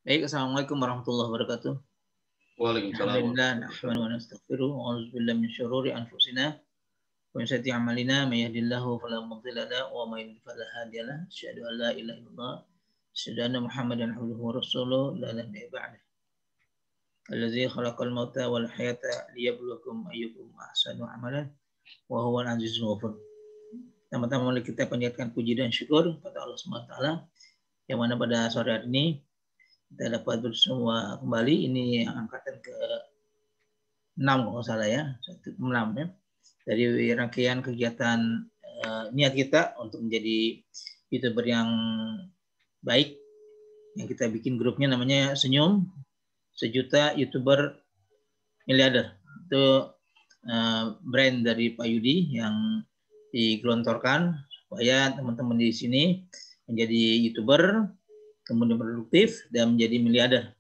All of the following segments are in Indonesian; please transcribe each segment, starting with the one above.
Baik, assalamualaikum warahmatullahi wabarakatuh. Waalaikumsalam. Alhamdulillah, nahmaduhu wa nastaghfiruh wa na'udzu billahi min syururi anfusina wa min sayyiati a'malina may yahdihillahu fala mudilla lahu wa may yudlil fala hadiya lahu. Asyhadu an la ilaha illallah, asyhadu anna Muhammadan abduhu wa rasuluhu la nabiyya ba'dahu. Allazi khalaqal mauta wal hayata liyabluwakum ayyukum ahsanu amalan wa huwal azizul ghafur. Pertama-tama kita panjatkan puji dan syukur kepada Allah Subhanahu wa taala yang mana pada sore hari ini kita dapat bersama kembali. Ini angkatan ke-6 kalau salah ya, 6 ya, dari rangkaian kegiatan niat kita untuk menjadi YouTuber yang baik, yang kita bikin grupnya namanya Senyum Sejuta YouTuber Miliarder. Itu brand dari Pak Yudi yang digelontorkan supaya teman-teman di sini menjadi YouTuber, kemudian produktif dan menjadi miliarder.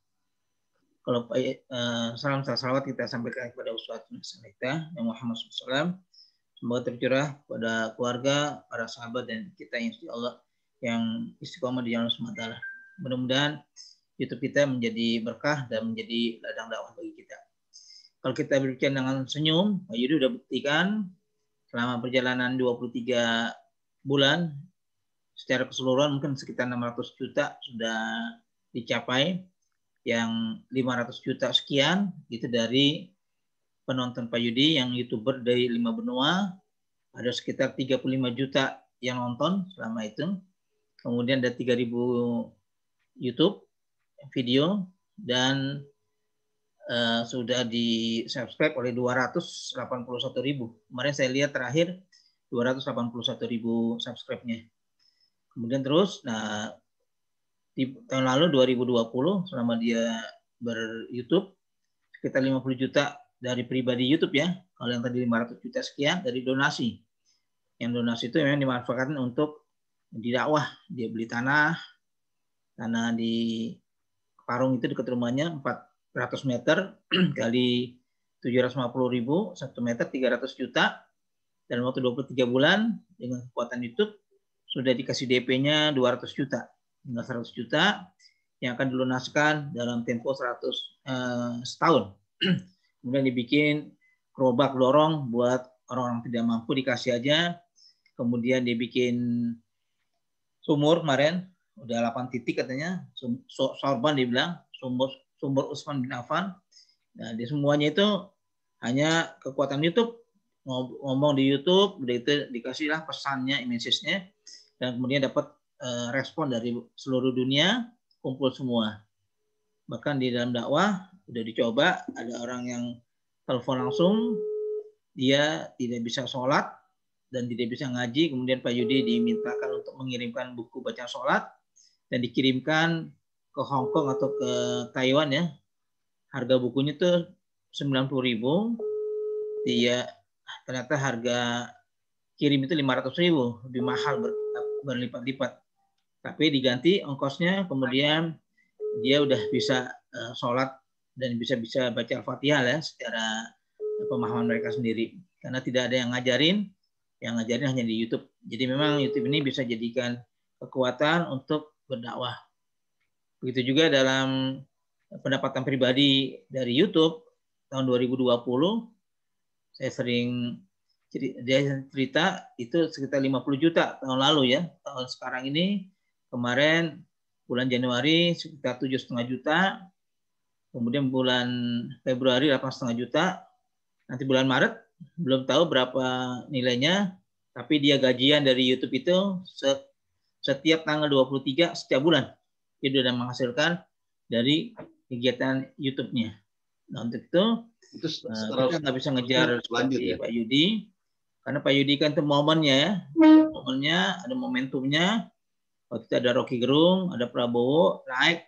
Kalau salam salawat kita sampaikan kepada uswatun hasanah kita yang Muhammad SAW, semoga tercurah pada keluarga, para sahabat dan kita insya Allah yang istiqomah di jalan SWT. Mudah-mudahan YouTube kita menjadi berkah dan menjadi ladang dakwah bagi kita. Kalau kita berbicara dengan Senyum, Pak Yudi sudah buktikan selama perjalanan 23 bulan secara keseluruhan mungkin sekitar 600 juta sudah dicapai, yang 500 juta sekian itu dari penonton Pak Yudi yang YouTuber dari 5 benua, ada sekitar 35 juta yang nonton selama itu, kemudian ada 3.000 YouTube video dan sudah di subscribe oleh 281.000. Kemarin saya lihat terakhir 281.000 subscribe-nya. Kemudian terus, nah di tahun lalu 2020 selama dia ber-YouTube sekitar 50 juta dari pribadi YouTube ya. Kalau yang tadi 500 juta sekian dari donasi. Yang donasi itu memang dimanfaatkan untuk didakwah. Dia beli tanah di Parung itu dekat rumahnya 400 meter kali 750.000, 1 meter 300 juta. Dalam waktu 23 bulan dengan kekuatan YouTube sudah dikasih DP-nya 200 juta, tinggal 100 juta yang akan dilunaskan dalam tempo 100 setahun. Kemudian dibikin gerobak lorong buat orang-orang tidak mampu dikasih aja. Kemudian dibikin sumur kemarin, udah 8 titik katanya, sorban dibilang, sumur Utsman bin Affan. Nah, di semuanya itu hanya kekuatan YouTube. Ngomong di YouTube, udah itu dikasihlah pesannya, message-nya, dan kemudian dapat respon dari seluruh dunia, kumpul semua. Bahkan di dalam dakwah udah dicoba, ada orang yang telepon langsung, dia tidak bisa sholat dan tidak bisa ngaji, kemudian Pak Yudi dimintakan untuk mengirimkan buku baca sholat dan dikirimkan ke Hong Kong atau ke Taiwan ya. Harga bukunya tuh 90.000, dia ternyata harga kirim itu 500.000, lebih mahal berlipat-lipat. Tapi diganti ongkosnya, kemudian dia udah bisa sholat dan bisa baca Al-Fatihah ya secara pemahaman mereka sendiri. Karena tidak ada yang ngajarin hanya di YouTube. Jadi memang YouTube ini bisa jadikan kekuatan untuk berdakwah. Begitu juga dalam pendapatan pribadi dari YouTube tahun 2020, saya sering cerita itu sekitar 50 juta tahun lalu ya. Tahun sekarang ini, kemarin bulan Januari sekitar 7,5 juta. Kemudian bulan Februari 8,5 juta. Nanti bulan Maret belum tahu berapa nilainya, tapi dia gajian dari YouTube itu setiap tanggal 23 setiap bulan. Dia sudah menghasilkan dari kegiatan YouTube-nya. Nah, untuk itu kita nggak bisa ngejar seperti ya Pak Yudi, karena Pak Yudi kan itu momennya ya, momennya ada momentumnya. Waktu itu ada Rocky Gerung, ada Prabowo naik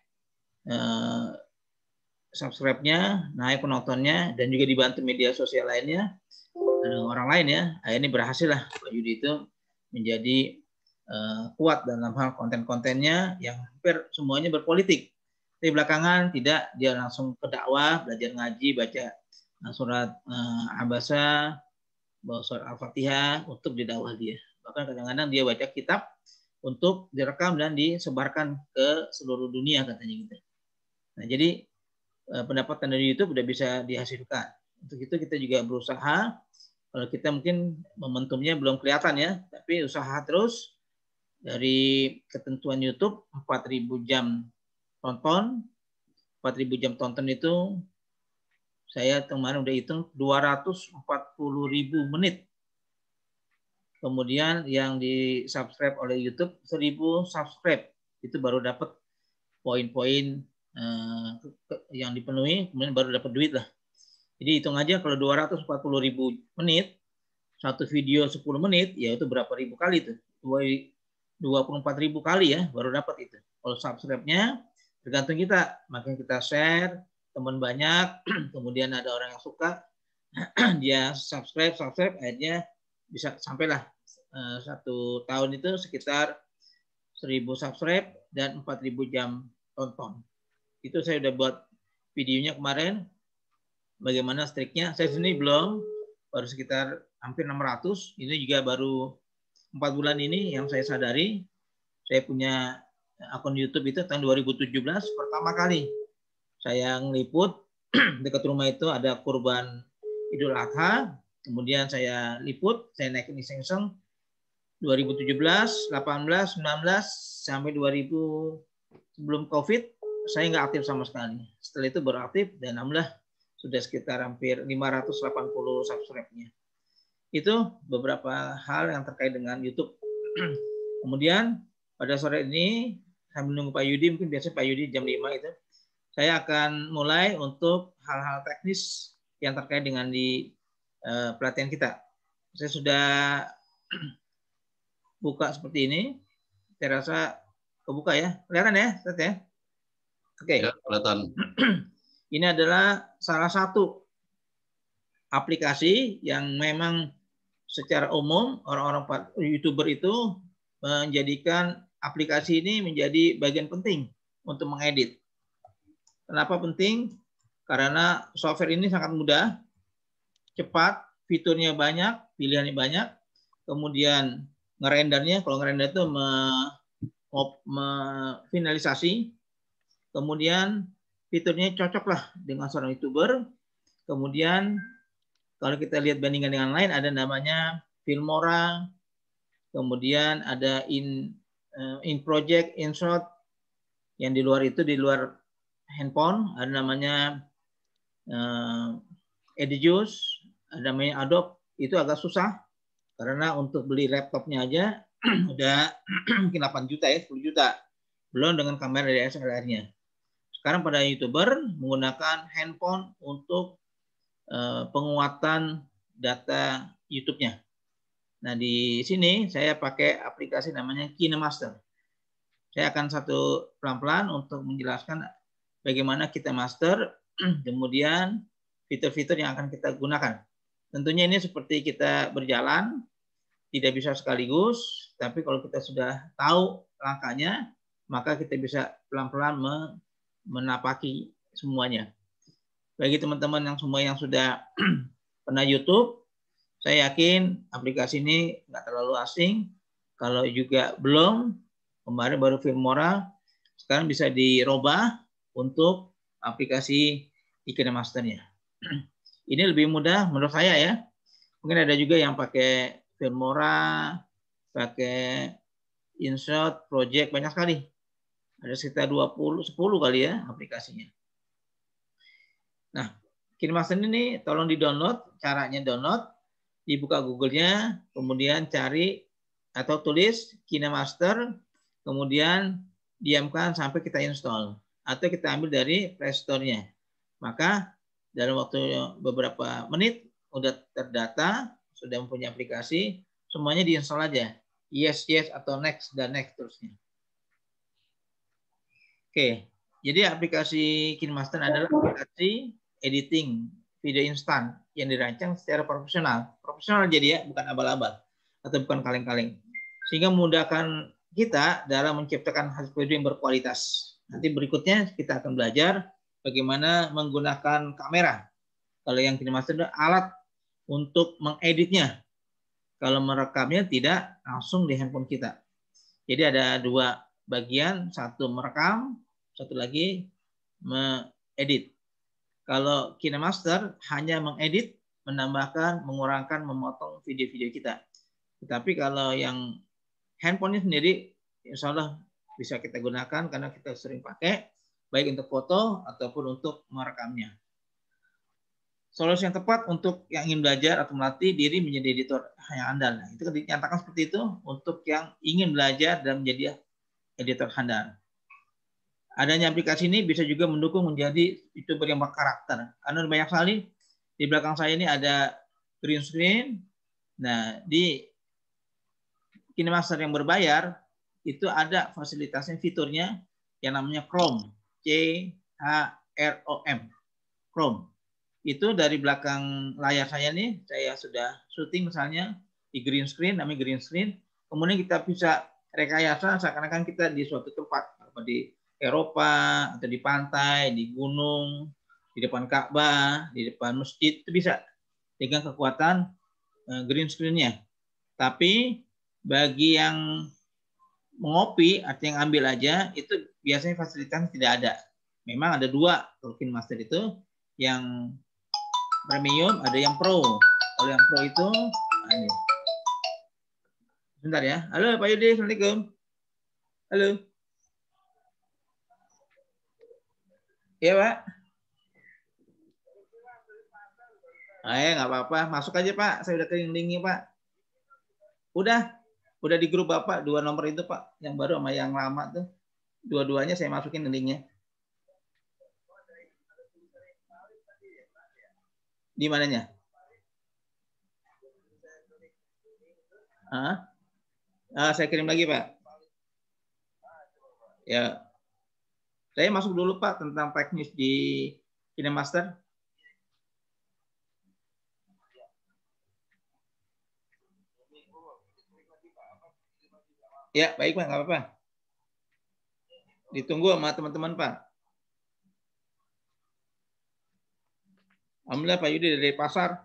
subscribe-nya, naik penontonnya, dan juga dibantu media sosial lainnya, ada orang lain ya. Akhirnya berhasil lah Pak Yudi itu menjadi kuat dalam hal konten-kontennya yang hampir semuanya berpolitik. Tapi belakangan tidak, dia langsung ke dakwah, belajar ngaji, baca surat Abasa, bawa surat Al-Fatihah untuk didakwah dia. Bahkan kadang-kadang dia baca kitab untuk direkam dan disebarkan ke seluruh dunia katanya gitu. Nah, jadi pendapatan dari YouTube udah bisa dihasilkan. Untuk itu kita juga berusaha, kalau kita mungkin momentumnya belum kelihatan ya, tapi usaha terus. Dari ketentuan YouTube 4.000 jam tonton, 4.000 jam tonton itu saya kemarin udah hitung 240.000 menit. Kemudian yang di subscribe oleh YouTube 1.000 subscribe, itu baru dapat poin-poin yang dipenuhi, kemudian baru dapat duit lah. Jadi hitung aja kalau 240.000 menit, satu video 10 menit, ya itu berapa ribu kali tuh? 24.000 kali ya baru dapat itu. Kalau subscribe-nya tergantung kita, makanya kita share, teman banyak, kemudian ada orang yang suka, dia subscribe, akhirnya bisa sampailah 1 tahun itu sekitar 1.000 subscribe dan 4.000 jam tonton. Itu saya udah buat videonya kemarin, bagaimana striknya. Saya sendiri belum, baru sekitar hampir 600. Ini juga baru 4 bulan ini yang saya sadari. Saya punya akun YouTube itu tahun 2017 pertama kali saya ngeliput dekat rumah itu ada kurban Idul Adha, kemudian saya liput, saya naikin iseng-iseng 2017, 18, 19 sampai 2000 sebelum Covid saya nggak aktif sama sekali. Setelah itu beraktif dan alhamdulillah sudah sekitar hampir 580 subscribe-nya. Itu beberapa hal yang terkait dengan YouTube. Kemudian pada sore ini sambil menunggu Pak Yudi, mungkin biasanya Pak Yudi jam 5 itu, saya akan mulai untuk hal-hal teknis yang terkait dengan di pelatihan kita. Saya sudah buka seperti ini. Saya rasa kebuka ya. Kelihatan ya, Ustaz ya? Oke. Ya, kelihatan. Ini adalah salah satu aplikasi yang memang secara umum orang-orang YouTuber itu menjadikan aplikasi ini menjadi bagian penting untuk mengedit. Kenapa penting? Karena software ini sangat mudah, cepat, fiturnya banyak, pilihannya banyak, kemudian ngerendernya, kalau ngerender itu finalisasi, kemudian fiturnya cocok lah dengan seorang YouTuber. Kemudian kalau kita lihat bandingan dengan lain, ada namanya Filmora, kemudian ada InProject, InShot, yang di luar itu, di luar handphone, ada namanya Edijuice, ada namanya Adobe. Itu agak susah, karena untuk beli laptopnya aja udah mungkin 8 juta ya, 10 juta. Belum dengan kamera dari DSLR-nya. Sekarang pada YouTuber menggunakan handphone untuk penguatan data YouTube-nya. Nah, di sini saya pakai aplikasi namanya KineMaster. Saya akan satu pelan-pelan untuk menjelaskan bagaimana kita master, kemudian fitur-fitur yang akan kita gunakan. Tentunya ini seperti kita berjalan, tidak bisa sekaligus, tapi kalau kita sudah tahu langkahnya, maka kita bisa pelan-pelan menapaki semuanya. Bagi teman-teman yang semua yang sudah pernah YouTube, saya yakin aplikasi ini nggak terlalu asing. Kalau juga belum, kemarin baru Filmora, sekarang bisa dirubah untuk aplikasi KineMaster-nya. Ini lebih mudah menurut saya ya. Mungkin ada juga yang pakai Filmora, pakai InShot, Project, banyak sekali. Ada sekitar 10 kali ya aplikasinya. Nah, KineMaster ini tolong di-download. Caranya download, dibuka Google-nya, kemudian cari atau tulis KineMaster, kemudian diamkan sampai kita install. Atau kita ambil dari Play Store-nya. Maka dalam waktu beberapa menit udah terdata, sudah mempunyai aplikasi, semuanya diinstal aja. Yes, atau next, dan next terusnya. Oke, jadi aplikasi KineMaster adalah aplikasi editing video instan yang dirancang secara profesional. Profesional jadi ya, bukan abal-abal atau bukan kaleng-kaleng. Sehingga memudahkan kita dalam menciptakan hasil video yang berkualitas. Nanti berikutnya kita akan belajar bagaimana menggunakan kamera. Kalau yang KineMaster adalah alat untuk mengeditnya. Kalau merekamnya tidak langsung di handphone kita. Jadi ada dua bagian, satu merekam, satu lagi mengedit. Kalau KineMaster hanya mengedit, menambahkan, mengurangkan, memotong video-video kita. Tetapi kalau yang handphone sendiri, insya Allah bisa kita gunakan karena kita sering pakai, baik untuk foto ataupun untuk merekamnya. Solusi yang tepat untuk yang ingin belajar atau melatih diri menjadi editor yang handal. Nah, itu dinyatakan seperti itu untuk yang ingin belajar dan menjadi editor handal. Adanya aplikasi ini bisa juga mendukung menjadi YouTuber yang berkarakter. Karena banyak sekali di belakang saya ini ada green screen. Nah, di KineMaster yang berbayar itu ada fasilitasnya, fiturnya yang namanya Chrome, C-H-R-O-M, Chrome. Itu dari belakang layar saya nih, saya sudah syuting misalnya di green screen, namanya green screen. Kemudian kita bisa rekayasa seakan-akan kita di suatu tempat, apa di Eropa atau di pantai, di gunung, di depan Ka'bah, di depan masjid, itu bisa dengan kekuatan green screen-nya. Tapi bagi yang mengopi, artinya yang ambil aja, itu biasanya fasilitas tidak ada. Memang ada dua KineMaster itu, yang premium, ada yang pro. Kalau yang pro itu, ini. Sebentar ya. Halo Pak Yudi, Assalamualaikum. Halo. Iya Pak. Nggak apa-apa. Masuk aja Pak. Saya udah kirim linknya Pak. Udah di grup Bapak, dua nomor itu Pak. Yang baru sama yang lama tuh. Dua-duanya saya masukin linknya. Di mananya? Saya kirim lagi Pak. Ya. Saya masuk dulu Pak tentang teknis di KineMaster. Ya, baik Pak, nggak apa-apa. Ditunggu sama teman-teman Pak. Alhamdulillah Pak Yudi dari pasar.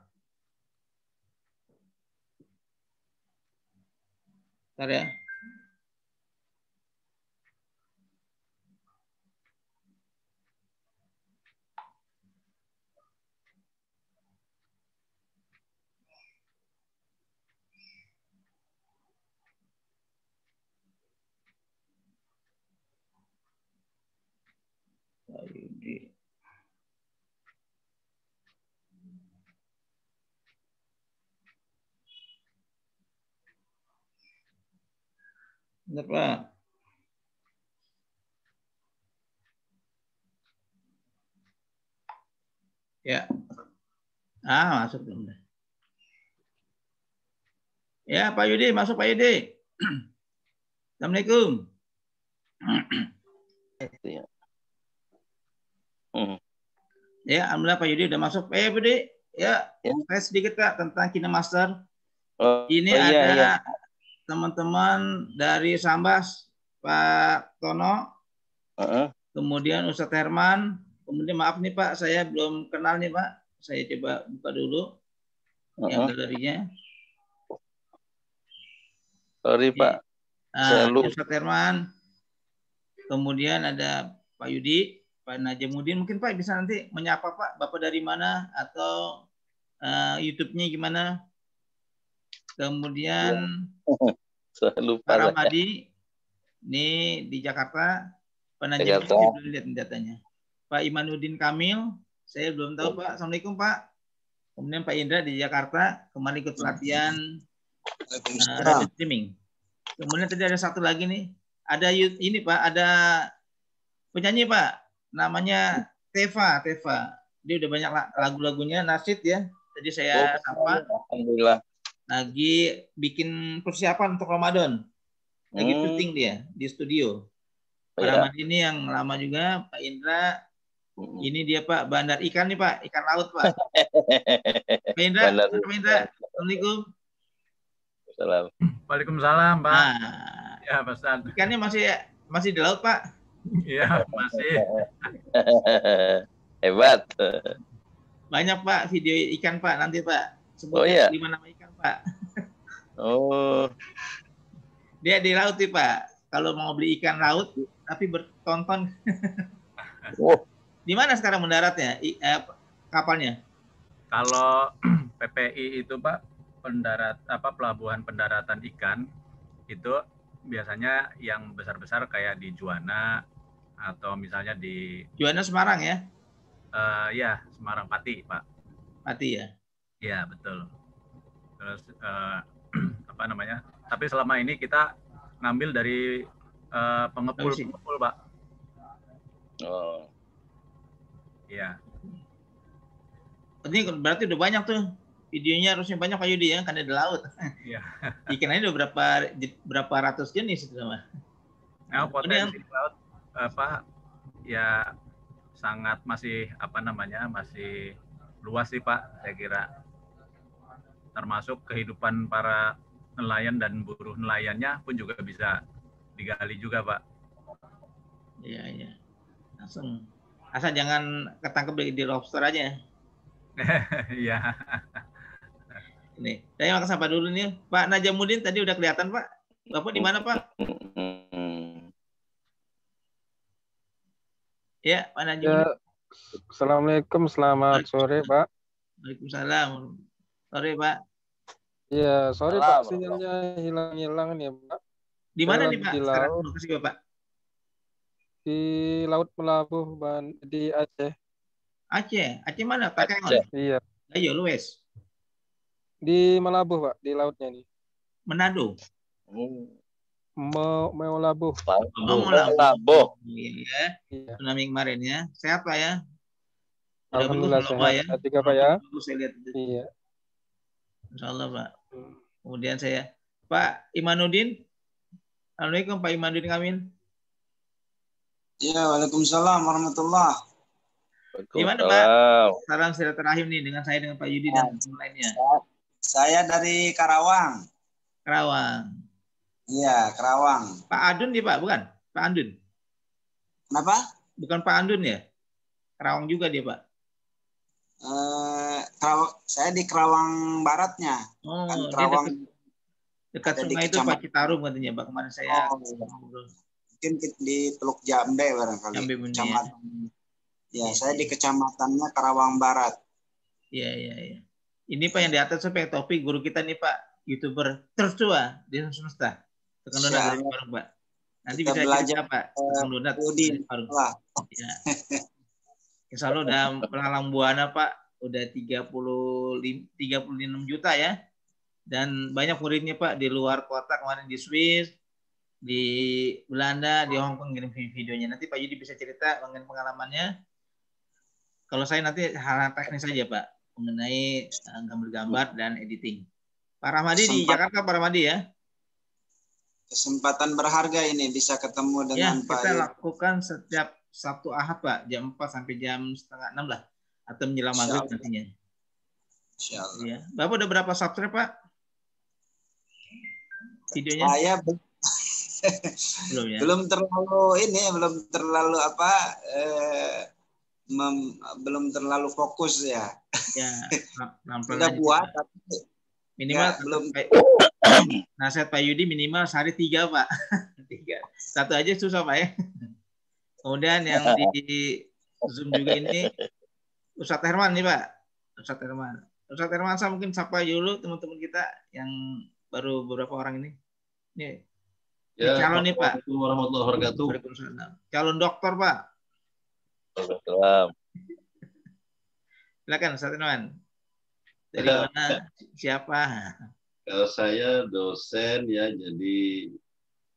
Bentar ya. Pak Yudi. Bentar Pak. Ya. Masuk belum. Ya, Pak Yudi, masuk Pak Yudi. Assalamualaikum. Ya, alhamdulillah Pak Yudi udah masuk. Pak Yudi, ya, saya sedikit Kak tentang KineMaster. Ini ada teman-teman dari Sambas, Pak Tono, kemudian Ustadz Herman, kemudian maaf nih Pak, saya belum kenal nih Pak. Saya coba buka dulu yang galerinya. Sorry Pak. Ustadz Herman, kemudian ada Pak Yudi, Pak Najamuddin. Mungkin Pak bisa nanti menyapa Pak, Bapak dari mana atau YouTube-nya gimana? Kemudian Pak Ramadi, ini di Jakarta. Pak Najamuddin belum lihat datanya. Pak Imanuddin Kamil, saya belum tahu Pak. Assalamualaikum Pak. Kemudian Pak Indra di Jakarta, kemarin ikut pelatihan radio streaming. Kemudian tadi ada satu lagi nih, ada ini Pak, ada penyanyi Pak, namanya Teva. Dia udah banyak lagu-lagunya, nasyid ya. Tadi saya sapa. Alhamdulillah. Lagi bikin persiapan untuk Ramadan. Lagi syuting dia di studio. Pak Ramadi ini yang lama juga, Pak Indra. Ini dia Pak, bandar ikan nih Pak, ikan laut Pak. Pak Indra, Assalamualaikum. Waalaikumsalam Pak. Ya Pak Ustaz. Ikannya masih di laut Pak? Iya masih. Hebat. Banyak Pak video ikan Pak nanti Pak. Sebutnya 5 nama ikan Pak. Dia di laut nih Pak. Kalau mau beli ikan laut tapi bertonton. Di mana sekarang mendaratnya? Kapalnya? Kalau PPI itu Pak, pelabuhan pendaratan ikan itu biasanya yang besar-besar kayak di Juwana atau misalnya di Juwana Semarang ya? Ya Semarang Pati Pak. Pati ya? Iya betul. Terus apa namanya? Tapi selama ini kita ngambil dari pengepul Pak. Oh. Iya. Ini berarti udah banyak tuh videonya, harusnya banyak Pak Yudi ya, kan ada laut. Iya. Ikannya udah berapa ratus jenis itu sama. Nah, potensi laut ya sangat masih masih luas sih Pak, saya kira. Termasuk kehidupan para nelayan dan buruh nelayannya pun juga bisa digali juga Pak. Iya. Langsung. Asal jangan ketangkep di lobster aja. Iya. Nih, saya makan sapa dulu nih. Pak Najamuddin tadi udah kelihatan Pak. Bapak di mana Pak? Ya, Pak Najamuddin. Ya, Assalamualaikum, selamat sore Pak. Waalaikumsalam. Sore Pak. Iya, sorry Pak, sinyalnya hilang-hilang nih Pak. Di mana nih Pak? Di Sekarang laut. lokasi Bapak? Di Laut Melabuh, di Aceh. Aceh mana? Pakai on? Iya. Ayo, Luwes. Di Melabuh Pak, di lautnya nih. Manado. Mau Labuh. Labuh. Iya. Tsunami kemarin ya. Sehat Pak ya? Udah Alhamdulillah bagus, sehat. ya? Tiga Pak ya. Bagus saya lihat itu. Iya. Insya Allah Pak. Kemudian saya Pak Imanuddin. Assalamualaikum Pak Imanuddin Kamil. Ya, waalaikumsalam warahmatullah. Gimana Pak? Salam silaturahim nih dengan saya dengan Pak Yudi dan lainnya. Saya dari Karawang. Karawang. Iya, Karawang. Pak Adun nih Pak, bukan? Pak Andun. Kenapa? Bukan Pak Andun ya? Karawang juga dia Pak. Saya di Karawang Baratnya. Oh, kan Karawang dekat sungai itu Pak Citarum katanya Pak, kemarin saya mungkin di Teluk Jambe barangkali. Jambe kecamatan. Ya, saya di kecamatannya Karawang Barat. Iya. Ini Pak yang di atas sampai topik guru kita nih Pak, YouTuber tertua di semesta. Tekan donat dari Parung Pak. Nanti kita bisa cerita Pak, tekan donat dari Parung. Ya. Insya Allah udah melalang buana Pak, udah 36 juta ya. Dan banyak muridnya Pak di luar kota, kemarin di Swiss, di Belanda, di Hong Kong ngirim videonya. Nanti Pak Yudi bisa cerita mengenai pengalamannya. Kalau saya nanti hal teknis saja Pak, mengenai gambar-gambar dan editing. Pak Rahmadi di Jakarta, Pak Rahmadi ya. Kesempatan berharga ini bisa ketemu dengan Pak. Kita lakukan setiap Sabtu Ahad Pak, jam 4 sampai jam 5:30 lah, atau menjelang maghrib nantinya. Insyaallah. Ya. Bapak udah berapa subscribe Pak? Videonya? Saya belum ya. Belum terlalu belum terlalu fokus ya. Ya, sudah buat tapi minimal belum. Nasihat Pak Yudi minimal sehari 3 Pak. 3. Satu aja susah Pak ya. Kemudian yang di Zoom juga ini Ustadz Herman nih Pak. Ustadz Herman saya mungkin sapa dulu teman-teman kita yang baru beberapa orang ini. Nih. Ya, calon nih Pak. Assalamualaikum warahmatullahi wabarakatuh. Calon dokter Pak. Waalaikumsalam. Silakan Ustadz Herman. Dari mana? Siapa? Kalau saya dosen ya, jadi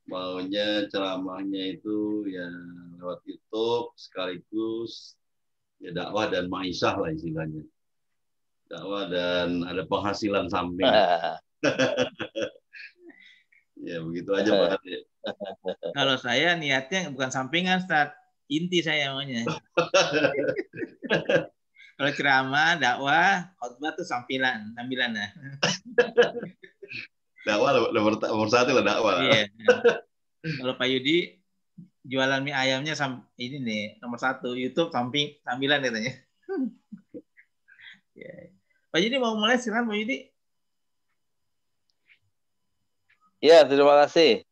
maunya ceramahnya itu ya lewat YouTube sekaligus ya dakwah dan maisah lah istilahnya. Dakwah dan ada penghasilan samping. Ya begitu aja Pak. Kalau saya niatnya bukan sampingan, Ustaz. Inti saya maunya. Kalau ceramah, dakwah, khotbah tuh sambilan lah. Dakwah nomor 1 lah dakwah. Iya. Kalau Pak Yudi jualan mie ayamnya ini nih nomor 1, YouTube sambilan katanya. Ya. Pak Yudi mau mulai silakan Pak Yudi. Ya, terima kasih.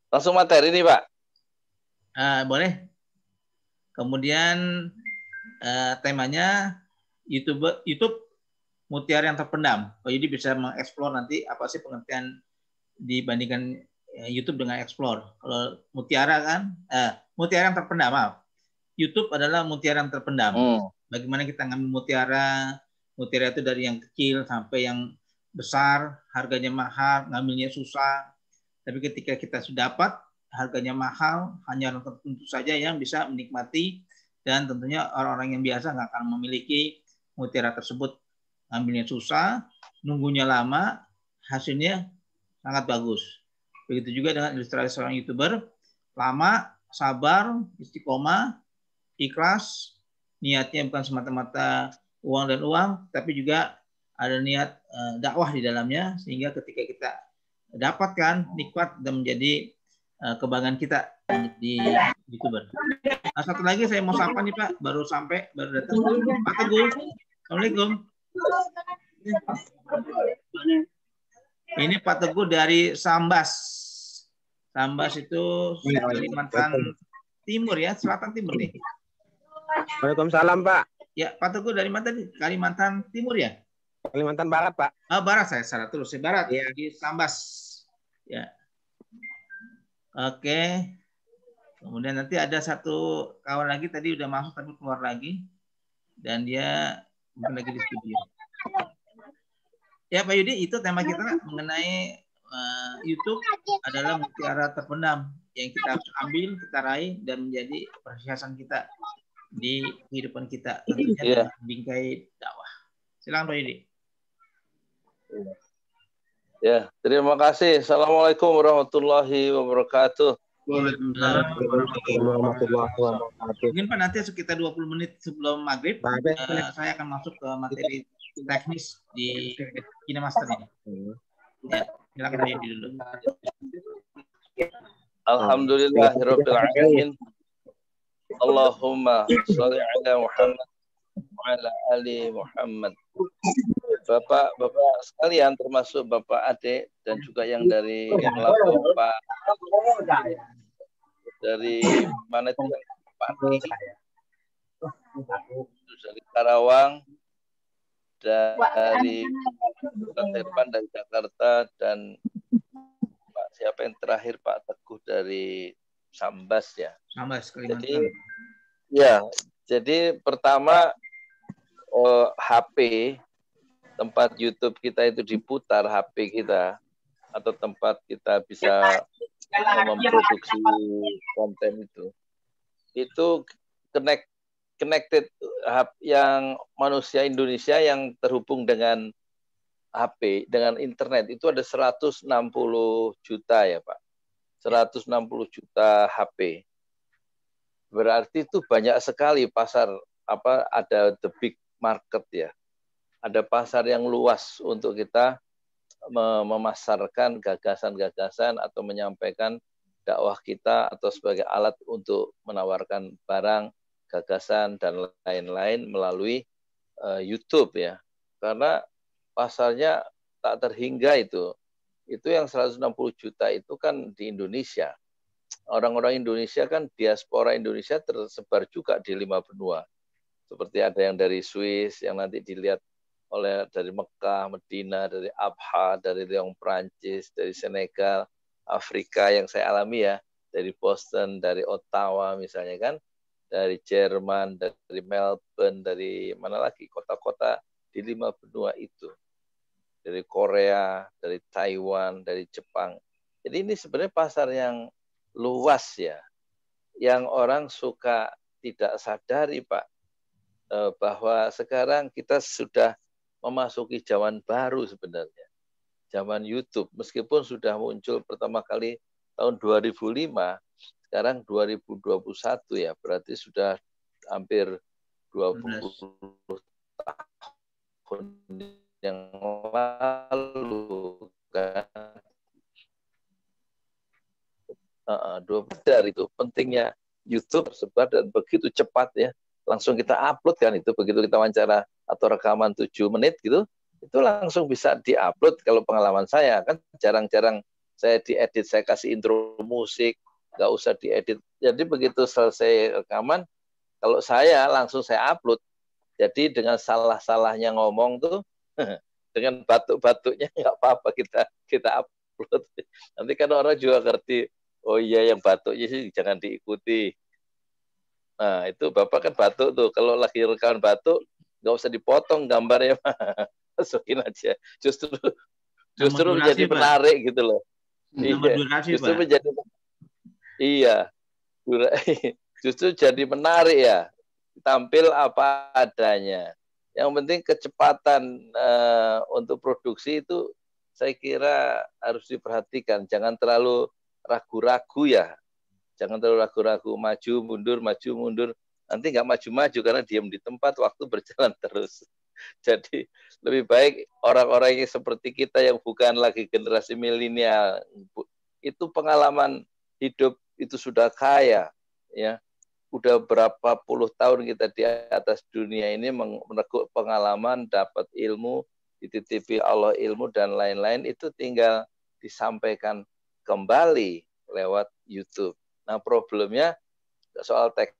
Langsung materi nih Pak. Boleh. Kemudian temanya YouTube mutiara yang terpendam. Jadi bisa mengeksplor nanti apa sih pengertian dibandingkan YouTube dengan explore. Kalau mutiara kan, mutiara yang terpendam, maaf. YouTube adalah mutiara yang terpendam. Bagaimana kita ngambil mutiara itu dari yang kecil sampai yang besar, harganya mahal, ngambilnya susah. Tapi ketika kita sudah dapat, harganya mahal, hanya orang tertentu saja yang bisa menikmati, dan tentunya orang-orang yang biasa nggak akan memiliki mutiara tersebut. Ngambilnya susah, nunggunya lama, hasilnya sangat bagus. Begitu juga dengan ilustrasi seorang YouTuber, lama, sabar, istiqomah, ikhlas, niatnya bukan semata-mata uang dan uang, tapi juga ada niat dakwah di dalamnya, sehingga ketika kita dapatkan nikmat dan menjadi kebanggaan kita di YouTuber. Nah, satu lagi saya mau sapa nih Pak, baru datang. Pak Teguh, Assalamualaikum. Ini Pak Teguh dari Sambas. Sambas itu Kalimantan Timur ya, Selatan Timur nih. Waalaikumsalam Pak. Ya, Pak Teguh dari mana tadi? Kalimantan Timur ya? Kalimantan Barat Pak. Barat, saya salah terus. Barat ya. Di Sambas. Ya. Oke. Kemudian nanti ada satu kawan lagi tadi udah masuk tapi keluar lagi, dan dia mungkin lagi di studio. Ya Pak Yudi, itu tema kita mengenai YouTube adalah mutiara terpendam yang kita harus ambil, kita raih, dan menjadi perhiasan kita di kehidupan kita, tentunya bingkai dakwah. Silakan Pak Yudi. Ya, terima kasih. Assalamualaikum warahmatullahi wabarakatuh. Mungkin Pak nanti sekitar 20 menit sebelum maghrib saya akan masuk ke materi teknis di KineMaster ini. Ya, silakan Pak Yudi dulu. Alhamdulillahirabbil alamin. Allahumma shalli ala Muhammad wa ala ali Muhammad. Bapak sekalian, termasuk Bapak Adik dan juga yang dari melapor Pak dari mana itu Pak dari Karawang, dari Irfan dari Jakarta, dan Pak siapa yang terakhir Pak Teguh dari Sambas ya. Sambas Kalimantan. Jadi pertama HP tempat YouTube kita itu diputar, HP kita atau tempat kita bisa memproduksi konten itu connected yang manusia Indonesia yang terhubung dengan HP, dengan internet itu ada 160 juta ya Pak. 160 juta HP. Berarti itu banyak sekali pasar, ada the big market ya. Ada pasar yang luas untuk kita memasarkan gagasan-gagasan atau menyampaikan dakwah kita atau sebagai alat untuk menawarkan barang, gagasan, dan lain-lain melalui YouTube ya. Karena pasarnya tak terhingga itu. Itu yang 160 juta itu kan di Indonesia. Orang-orang Indonesia kan diaspora Indonesia tersebar juga di 5 benua. Seperti ada yang dari Swiss yang nanti dilihat oleh dari Mekah, Medina, dari Abha, dari Lyon, Prancis, dari Senegal, Afrika yang saya alami ya, dari Boston, dari Ottawa misalnya kan, dari Jerman, dari Melbourne, dari mana lagi kota-kota di 5 benua itu, dari Korea, dari Taiwan, dari Jepang. Jadi ini sebenarnya pasar yang luas ya, yang orang suka tidak sadari Pak, bahwa sekarang kita sudah memasuki zaman baru sebenarnya. Zaman YouTube, meskipun sudah muncul pertama kali tahun 2005, sekarang 2021 ya, berarti sudah hampir 20 tahun yang lalu kan. Dari itu pentingnya YouTube tersebar dan begitu cepat ya. Langsung kita upload kan itu, begitu kita wawancara atau rekaman 7 menit gitu, itu langsung bisa diupload. Kalau pengalaman saya kan jarang-jarang saya diedit, saya kasih intro musik, nggak usah diedit. Jadi begitu selesai rekaman, Kalau saya langsung saya upload. Jadi dengan salah-salahnya ngomong tuh, dengan batuk-batuknya nggak apa-apa kita upload. Nanti kan orang juga ngerti, oh iya yang batuknya sih jangan diikuti. Nah itu Bapak kan batuk tuh, kalau lagi rekaman batuk, nggak usah dipotong gambarnya, masukin aja. Justru menjadi menarik gitu loh. Iya, justru menjadi justru jadi menarik ya, tampil apa adanya. Yang penting kecepatan untuk produksi itu saya kira harus diperhatikan, jangan terlalu ragu-ragu ya, jangan terlalu ragu-ragu, maju mundur, nanti nggak maju-maju karena diam di tempat, waktu berjalan terus. Jadi lebih baik orang-orang yang seperti kita yang bukan lagi generasi milenial, itu pengalaman hidup itu sudah kaya, ya. Udah berapa puluh tahun kita di atas dunia ini menekuk pengalaman, dapat ilmu, dititipi Allah ilmu dan lain-lain, itu tinggal disampaikan kembali lewat YouTube. Nah problemnya soal teks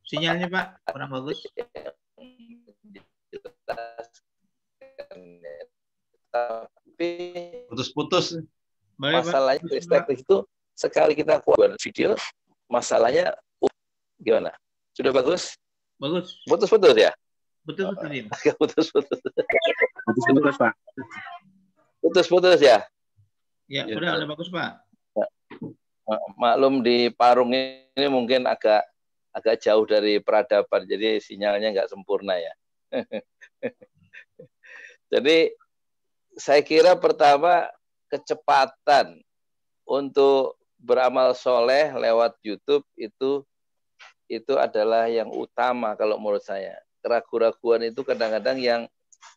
sinyalnya Pak kurang bagus. Tapi putus-putus. Masalahnya teknik itu sekali kita buat video, masalahnya gimana? Sudah bagus? Bagus. Putus-putus ya? Putus-putus. Putus-putus. Putus-putus Pak. Putus-putus ya? Ya, udah bagus Pak. Maklum di Parung ini mungkin agak jauh dari peradaban, jadi sinyalnya nggak sempurna ya. Jadi saya kira pertama kecepatan untuk beramal soleh lewat YouTube itu adalah yang utama kalau menurut saya. Keraguan-raguan itu kadang-kadang yang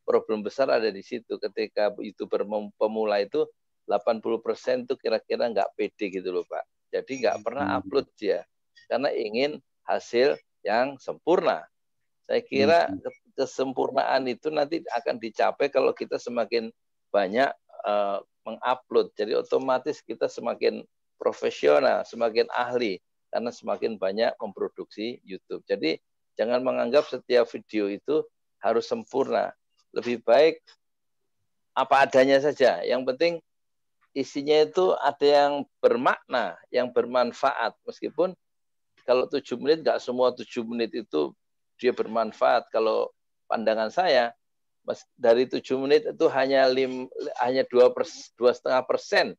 problem besar ada di situ. Ketika YouTuber pemula itu 80% itu kira-kira nggak pede gitu loh Pak. Jadi nggak pernah upload dia karena ingin hasil yang sempurna. Saya kira kesempurnaan itu nanti akan dicapai kalau kita semakin banyak mengupload. Jadi otomatis kita semakin profesional, semakin ahli karena semakin banyak memproduksi YouTube. Jadi jangan menganggap setiap video itu harus sempurna. Lebih baik apa adanya saja. Yang penting isinya itu ada yang bermakna, yang bermanfaat. Meskipun kalau 7 menit, nggak semua 7 menit itu dia bermanfaat. Kalau pandangan saya, dari 7 menit itu hanya 2,5%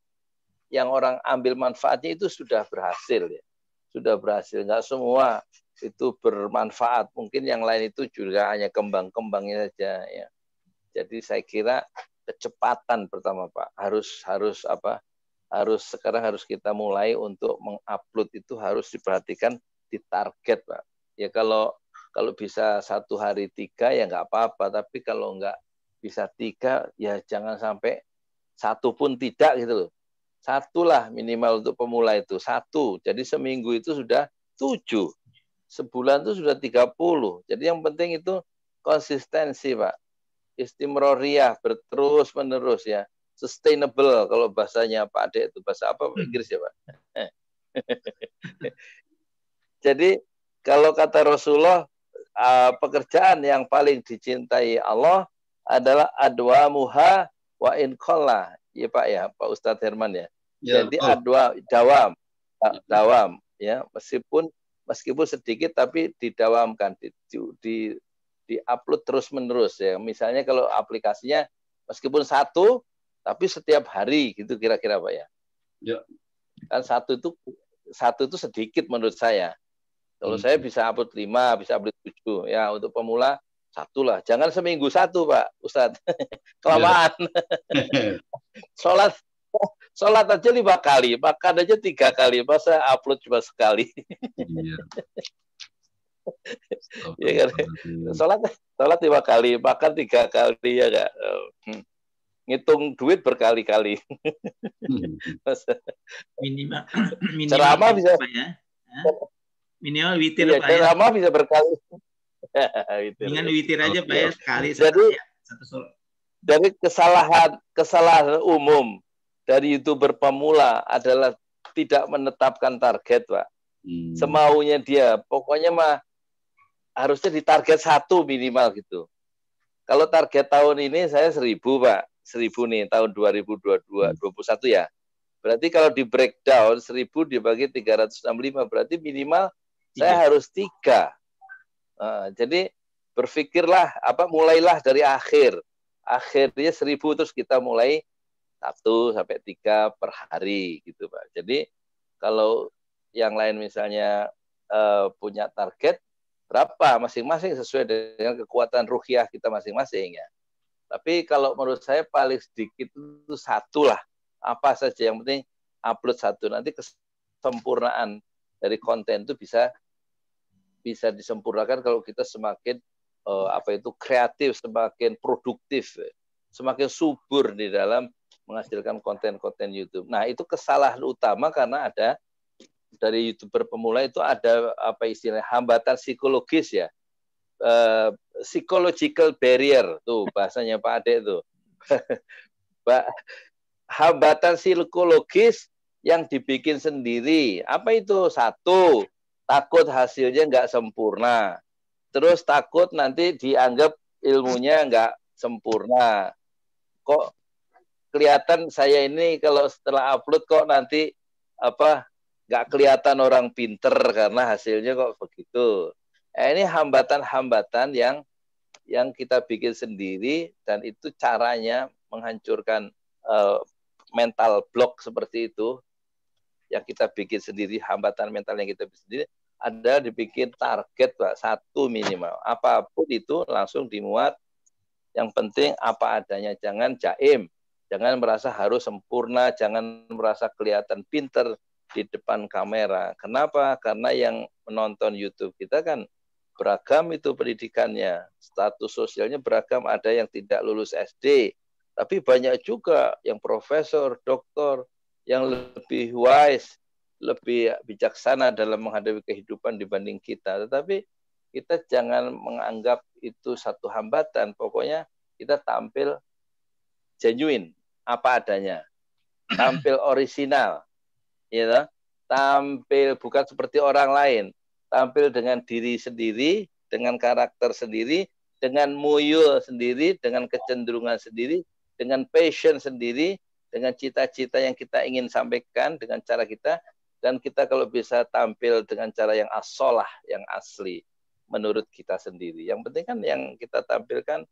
yang orang ambil manfaatnya itu sudah berhasil. Ya. Sudah berhasil. Nggak semua itu bermanfaat. Mungkin yang lain itu juga hanya kembang-kembangnya saja. Ya. Jadi saya kira kecepatan pertama Pak, sekarang harus kita mulai untuk mengupload itu harus diperhatikan di target Pak. Ya kalau bisa 1 hari 3 ya nggak apa-apa, tapi kalau nggak bisa 3 ya jangan sampai 1 pun tidak gitu loh. 1 lah minimal untuk pemula itu 1. Jadi seminggu itu sudah 7, sebulan itu sudah 30. Jadi yang penting itu konsistensi Pak. Istimroriyah, berterus menerus ya, sustainable kalau bahasanya Pak Ade itu bahasa apa Inggris ya Pak. Jadi kalau kata Rasulullah, pekerjaan yang paling dicintai Allah adalah adwamuha wa in qalla. Ya Pak ya, Pak Ustadz Herman ya. Jadi dawam ya, meskipun sedikit tapi didawamkan, di-upload terus-menerus ya. Misalnya kalau aplikasinya meskipun 1 tapi setiap hari gitu kira-kira Pak ya. Ya. Kan 1 itu sedikit menurut saya. Kalau saya bisa upload 5, bisa upload 7 ya, untuk pemula 1 lah. Jangan seminggu 1 Pak Ustadz. Kelamaan. Ya. Sholat aja 5 kali, makan aja 3 kali, masa upload cuma sekali. Iya. Ya kan? Sholat 5 kali, makan 3 kali ya nggak? Ngitung duit berkali-kali. Minimal ceramah bisa ya? Minimal witir ya, Pak ceramah ya? bisa berkali. Dengan witir aja Pak ya, sekali jadi satu solo. Dari kesalahan umum dari YouTuber pemula adalah tidak menetapkan target, Pak. Semaunya dia, pokoknya mah harusnya ditarget 1 minimal gitu. Kalau target tahun ini saya 1000, Pak. 1000 nih tahun 2021 ya. Berarti kalau di breakdown 1000 dibagi 365 berarti minimal saya harus 3. Jadi berpikirlah mulailah dari akhirnya 1000 terus kita mulai 1 sampai 3 per hari gitu Pak. Jadi kalau yang lain misalnya punya target berapa masing-masing sesuai dengan kekuatan ruhiyah kita masing-masing ya. Tapi kalau menurut saya paling sedikit itu 1 lah. Apa saja yang penting upload 1, nanti kesempurnaan dari konten itu bisa disempurnakan kalau kita semakin kreatif, semakin produktif, semakin subur di dalam menghasilkan konten-konten YouTube. Nah, itu kesalahan utama karena ada dari YouTuber pemula itu ada istilahnya hambatan psikologis ya. Psychological barrier tuh bahasanya Pak Ade tuh. Hambatan psikologis yang dibikin sendiri. Apa itu? 1, takut hasilnya nggak sempurna. Terus takut nanti dianggap ilmunya nggak sempurna. Kok kelihatan saya ini kalau setelah upload kok nanti nggak kelihatan orang pinter karena hasilnya kok begitu. Ini hambatan-hambatan yang kita bikin sendiri dan itu caranya menghancurkan mental block seperti itu yang kita bikin sendiri, hambatan mental yang kita bikin sendiri ada dibikin target Pak 1 minimal. Apapun itu langsung dimuat. Yang penting apa adanya, jangan jaim, jangan merasa harus sempurna, jangan merasa kelihatan pinter di depan kamera. Kenapa? Karena yang menonton YouTube kita kan beragam itu pendidikannya, status sosialnya beragam, ada yang tidak lulus SD, tapi banyak juga yang profesor, doktor, yang lebih wise, lebih bijaksana dalam menghadapi kehidupan dibanding kita. Tetapi kita jangan menganggap itu satu hambatan. Pokoknya kita tampil genuine, apa adanya. Tampil orisinal. Ya, tampil bukan seperti orang lain. Tampil dengan diri sendiri, dengan karakter sendiri, dengan muyul sendiri, dengan kecenderungan sendiri, dengan passion sendiri, dengan cita-cita yang kita ingin sampaikan dengan cara kita. Dan kita kalau bisa tampil dengan cara yang as-sholah, yang asli, menurut kita sendiri. Yang penting kan yang kita tampilkan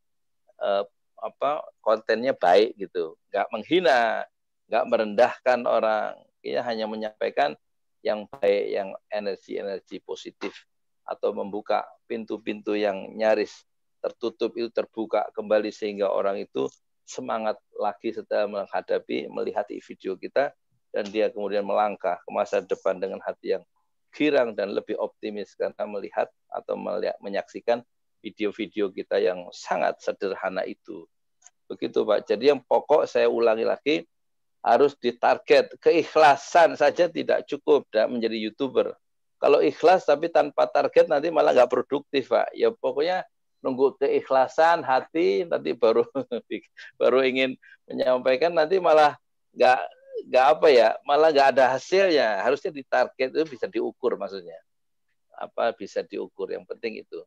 kontennya baik gitu, nggak menghina, nggak merendahkan orang, ya hanya menyampaikan yang baik, yang energi-energi positif, atau membuka pintu-pintu yang nyaris tertutup itu terbuka kembali sehingga orang itu semangat lagi setelah melihat video kita. Dan dia kemudian melangkah ke masa depan dengan hati yang girang dan lebih optimis karena melihat atau menyaksikan video-video kita yang sangat sederhana itu. Begitu Pak. Jadi yang pokok saya ulangi lagi, harus ditarget. Keikhlasan saja tidak cukup menjadi YouTuber. Kalau ikhlas tapi tanpa target nanti malah nggak produktif Pak. Ya pokoknya nunggu keikhlasan hati, nanti baru ingin menyampaikan, nanti malah malah nggak ada hasilnya. Harusnya ditarget itu bisa diukur, maksudnya bisa diukur, yang penting itu.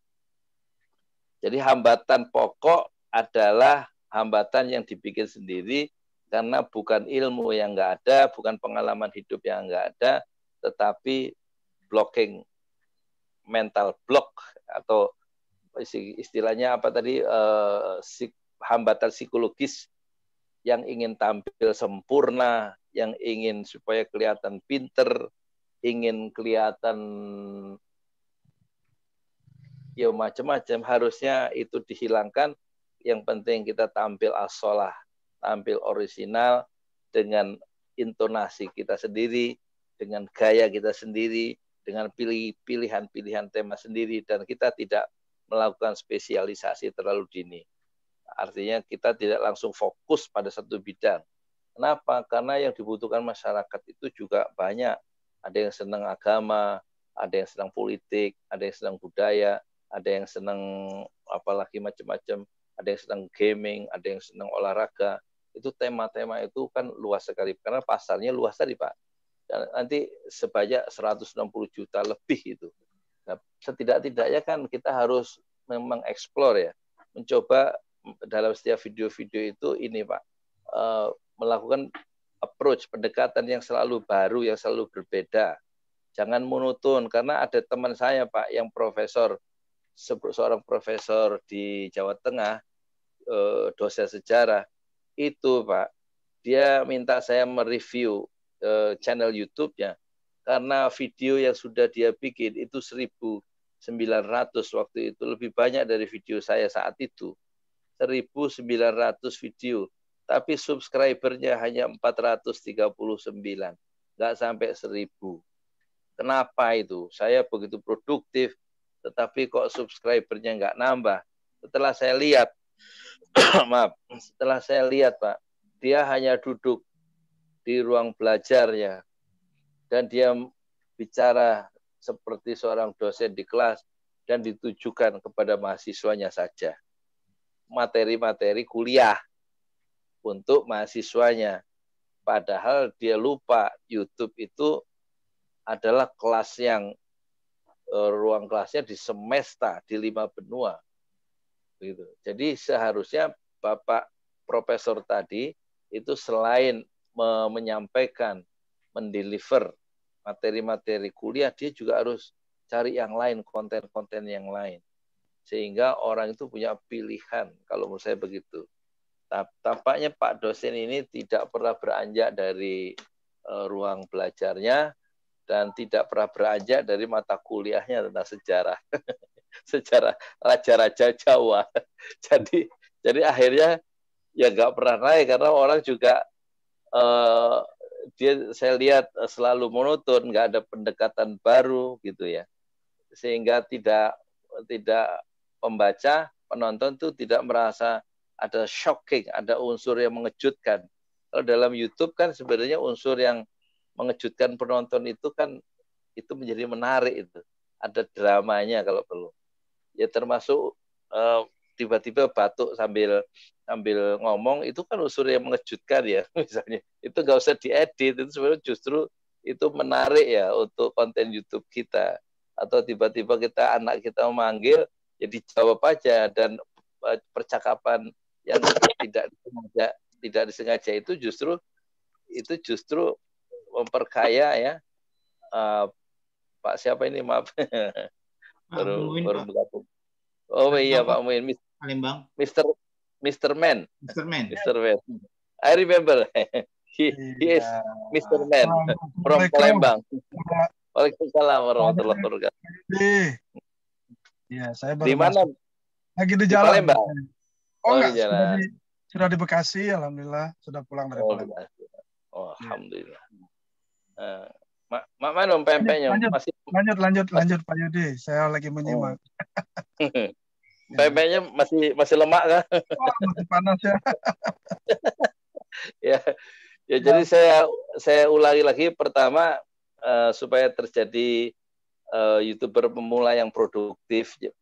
Jadi hambatan pokok adalah hambatan yang dibikin sendiri karena bukan ilmu yang nggak ada, bukan pengalaman hidup yang nggak ada, tetapi blocking, mental block, atau istilahnya hambatan psikologis yang ingin tampil sempurna, yang ingin supaya kelihatan pinter, ingin kelihatan ya macam-macam, harusnya itu dihilangkan. Yang penting kita tampil as-sholah, tampil orisinal dengan intonasi kita sendiri, dengan gaya kita sendiri, dengan pilihan-pilihan tema sendiri, dan kita tidak melakukan spesialisasi terlalu dini. Artinya kita tidak langsung fokus pada satu bidang. Kenapa? Karena yang dibutuhkan masyarakat itu juga banyak. Ada yang senang agama, ada yang senang politik, ada yang senang budaya, ada yang senang apalagi macam-macam, ada yang senang gaming, ada yang senang olahraga. Itu tema-tema itu kan luas sekali karena pasarnya luas tadi Pak. Dan nanti sebanyak 160 juta lebih itu. Nah, setidak-tidaknya kan kita harus memang explore ya, mencoba dalam setiap video-video itu ini Pak, melakukan approach, pendekatan yang selalu baru, yang selalu berbeda. Jangan monoton, karena ada teman saya Pak yang profesor, seorang profesor di Jawa Tengah, dosen sejarah, itu Pak, dia minta saya mereview channel YouTube-nya, karena video yang sudah dia bikin itu 1.900 waktu itu, lebih banyak dari video saya saat itu. 1.900 video, tapi subscribernya hanya 439, nggak sampai 1.000. Kenapa itu? Saya begitu produktif, tetapi kok subscribernya nggak nambah. Setelah saya lihat, maaf, setelah saya lihat Pak, dia hanya duduk di ruang belajarnya, dan dia bicara seperti seorang dosen di kelas, dan ditujukan kepada mahasiswanya saja. Materi-materi kuliah untuk mahasiswanya. Padahal dia lupa YouTube itu adalah kelas yang ruang kelasnya di semesta, di 5 benua. Gitu. Jadi seharusnya Bapak Profesor tadi itu selain menyampaikan, mendeliver materi-materi kuliah, dia juga harus cari yang lain, konten-konten yang lain. Sehingga orang itu punya pilihan, kalau menurut saya begitu. Tampaknya Pak dosen ini tidak pernah beranjak dari ruang belajarnya, dan tidak pernah beranjak dari mata kuliahnya tentang sejarah. Sejarah raja-raja Jawa. Jadi akhirnya ya nggak pernah naik, karena orang juga saya lihat selalu monoton, nggak ada pendekatan baru gitu ya, sehingga tidak pembaca, penonton tuh tidak merasa ada shocking, ada unsur yang mengejutkan. Kalau dalam YouTube kan sebenarnya unsur yang mengejutkan penonton itu kan itu menjadi menarik, itu ada dramanya kalau perlu ya, termasuk tiba-tiba batuk sambil ngomong, itu kan unsur yang mengejutkan ya, misalnya itu nggak usah diedit, itu sebenarnya justru itu menarik ya untuk konten YouTube kita. Atau tiba-tiba anak kita memanggil, ya dijawab aja, dan percakapan yang tidak disengaja itu justru memperkaya ya. Pak siapa ini, maaf, baru bergabung. Oh iya Pak Muin, Palembang. Mr. Man. Mr. Man. I remember. He is Mr. Man from Palembang. Waalaikumsalam warahmatullahi wabarakatuh. Iya, saya baru di mana? Lagi di jalan. Palembang. Oh enggak, sudah di Bekasi, alhamdulillah sudah pulang dari Palembang. Oh, alhamdulillah. Mana pempeknya? Lanjut Pak Yudi, saya lagi menyimak. Pempeknya masih lemak kan? Oh, masih panas ya. ya jadi saya ulangi lagi, pertama supaya terjadi YouTuber pemula yang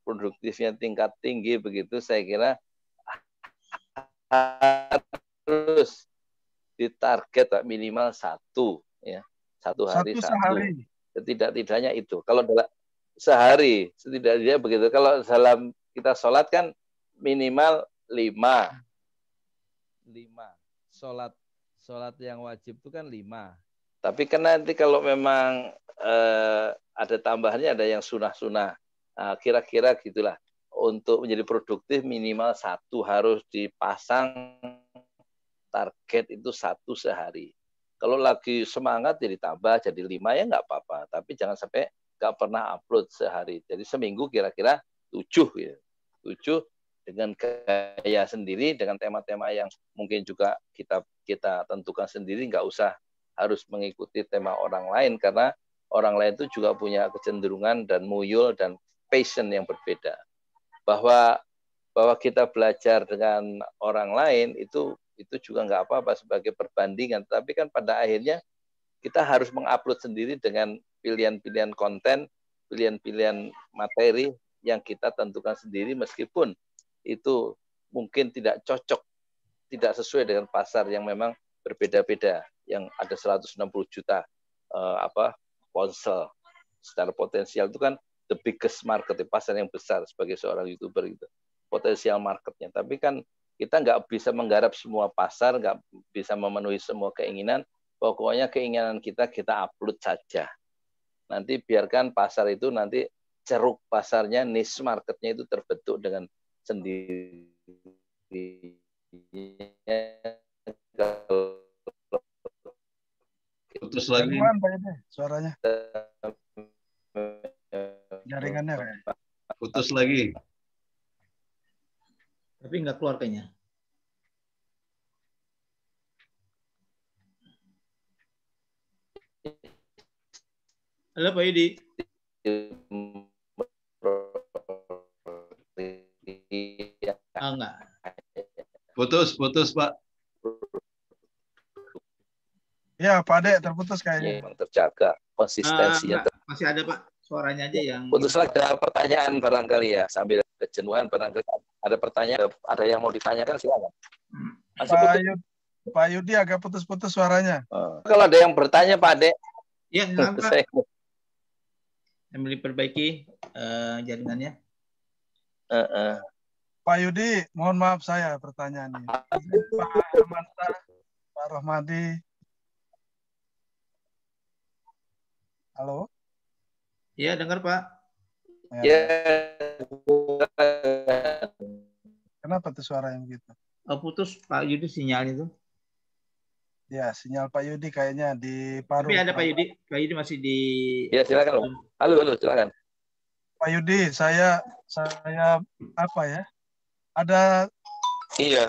produktifnya tingkat tinggi begitu, saya kira harus ditarget minimal satu ya, satu hari. Setidak-tidaknya itu. Kalau dalam sehari setidaknya begitu. Kalau dalam kita sholat kan minimal 5. Sholat yang wajib itu kan 5. Tapi kan nanti kalau memang ada tambahannya, ada yang sunah-sunah. Nah, kira-kira gitulah. Untuk menjadi produktif minimal 1 harus dipasang target itu 1 sehari. Kalau lagi semangat jadi tambah jadi 5 ya nggak apa-apa. Tapi jangan sampai nggak pernah upload sehari. Jadi seminggu kira-kira 7 ya. 7 dengan gaya sendiri, dengan tema-tema yang mungkin juga kita tentukan sendiri, nggak usah harus mengikuti tema orang lain, karena orang lain itu juga punya kecenderungan dan muyul dan passion yang berbeda. Bahwa kita belajar dengan orang lain itu juga nggak apa-apa sebagai perbandingan, tapi kan pada akhirnya kita harus mengupload sendiri dengan pilihan-pilihan konten, pilihan-pilihan materi yang kita tentukan sendiri meskipun itu mungkin tidak cocok, tidak sesuai dengan pasar yang memang berbeda-beda, yang ada 160 juta ponsel. Secara potensial itu kan the biggest market, pasar yang besar sebagai seorang YouTuber gitu, potensial marketnya. Tapi kan kita nggak bisa menggarap semua pasar, nggak bisa memenuhi semua keinginan. Pokoknya keinginan kita upload saja. Nanti biarkan pasar itu nanti ceruk pasarnya, niche marketnya itu terbentuk dengan sendiri. Putus lagi. Suaranya. Jaringannya kayak. Putus lagi. Tapi nggak keluar kayaknya. Halo Pak Yudi. Enggak. Putus Pak. Ya Pak Ade terputus kayaknya. Memang terjaga konsistensinya. Masih ada Pak, suaranya aja yang. Putus lagi, ada pertanyaan barangkali ya, sambil kejenuhan barangkali ada pertanyaan, ada yang mau ditanyakan silakan. Pak Yudi agak putus-putus suaranya. Kalau ada yang bertanya Pak Ade. Ya, Pak. Yang diperbaiki jaringannya. Pak Yudi, mohon maaf saya pertanyaannya. Pak Hermanta, Pak Rohmadi. Halo? Iya, dengar Pak. Ya. Kenapa tuh suara yang gitu? Putus Pak Yudi sinyal itu. Ya, sinyal Pak Yudi kayaknya di paru. Tapi ada Pak Yudi. Pak Yudi masih di. Ya, silakan. Halo, silakan. Pak Yudi, saya apa ya? Ada. Iya.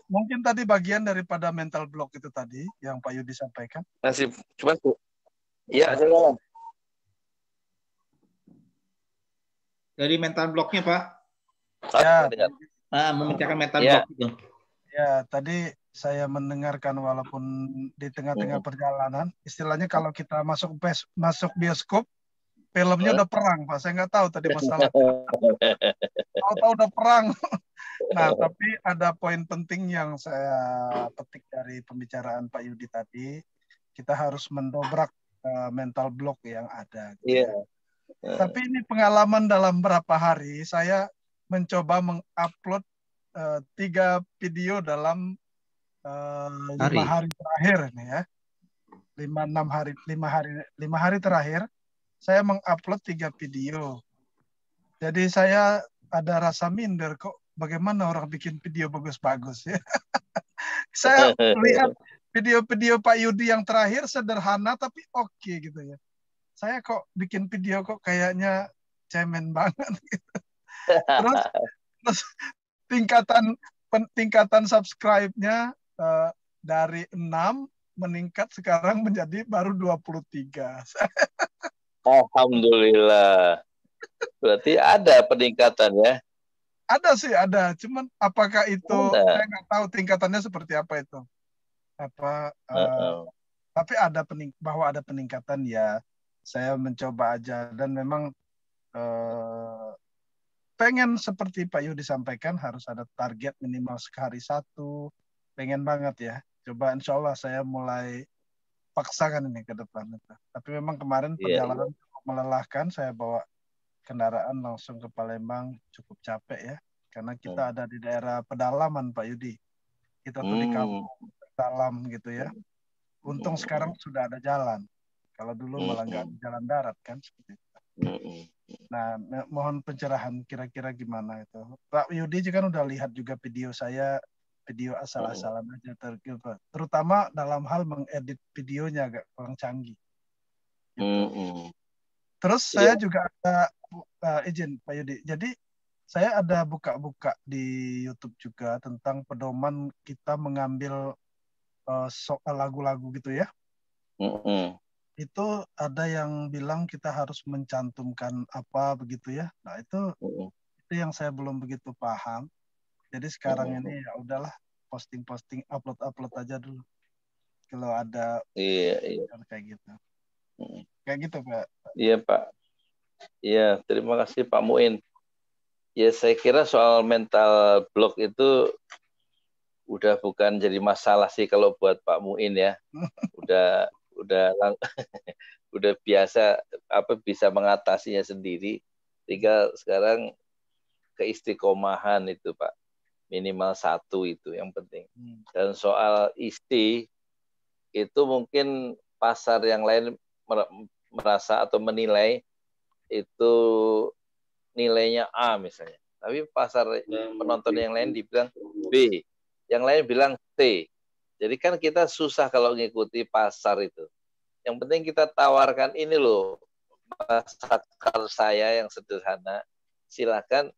Mungkin tadi bagian daripada mental block itu tadi yang Pak Yudi sampaikan. Masih cuma iya, silakan. Dari mental blocknya Pak. Ya. Memecahkan mental block itu. Ya, tadi saya mendengarkan walaupun di tengah-tengah perjalanan, istilahnya kalau kita masuk bioskop, filmnya udah perang, Pak. Saya nggak tahu tadi masalah. Tahu udah perang. Nah, tapi ada poin penting yang saya petik dari pembicaraan Pak Yudi tadi. Kita harus mendobrak mental block yang ada. Iya. Tapi ini pengalaman dalam berapa hari, saya mencoba mengupload 3 video dalam 5 hari terakhir nih ya. 5 hari terakhir saya mengupload 3 video. Jadi saya ada rasa minder, kok bagaimana orang bikin video bagus-bagus ya. Saya lihat video-video Pak Yudi yang terakhir sederhana tapi oke gitu ya. Saya kok bikin video kok kayaknya cemen banget gitu. Terus tingkatan subscribe-nya dari 6 meningkat sekarang menjadi baru 23. Alhamdulillah. Berarti ada peningkatan ya? Ada sih, ada. Cuman apakah itu saya nggak tahu tingkatannya seperti apa itu. Tapi bahwa ada peningkatan ya. Saya mencoba aja dan memang pengen seperti Pak Yudi sampaikan harus ada target minimal sehari 1. Pengen banget ya. Coba insya Allah saya mulai paksakan ini ke depan. Tapi memang kemarin perjalanan cukup melelahkan. Saya bawa kendaraan langsung ke Palembang, cukup capek ya. Karena kita ada di daerah pedalaman Pak Yudi. Kita tuh di kampung dalam gitu ya. Untung sekarang sudah ada jalan. Kalau dulu malah nggak ada jalan darat kan seperti itu. Nah, mohon pencerahan kira-kira gimana itu. Pak Yudi juga kan udah lihat juga video saya, video asal-asalan aja terutama dalam hal mengedit videonya agak kurang canggih. Gitu. Terus saya juga ada izin Pak Yudi. Jadi saya ada buka-buka di YouTube juga tentang pedoman kita mengambil lagu-lagu gitu ya. Itu ada yang bilang kita harus mencantumkan apa begitu ya. Nah itu yang saya belum begitu paham. Jadi sekarang ini ya udahlah posting-posting, upload aja dulu. Kalau ada kayak gitu. Kayak gitu Pak. Iya Pak. Iya, terima kasih Pak Muin. Ya saya kira soal mental block itu udah bukan jadi masalah sih kalau buat Pak Muin ya. Udah udah biasa bisa mengatasinya sendiri. Tinggal sekarang keistiqomahan itu Pak. Minimal 1 itu yang penting. Dan soal isti itu mungkin pasar yang lain merasa atau menilai itu nilainya A misalnya. Tapi pasar penonton yang lain dibilang B. Yang lain bilang C. Jadi kan kita susah kalau ngikuti pasar itu. Yang penting kita tawarkan ini loh. Masakan saya yang sederhana. Silakan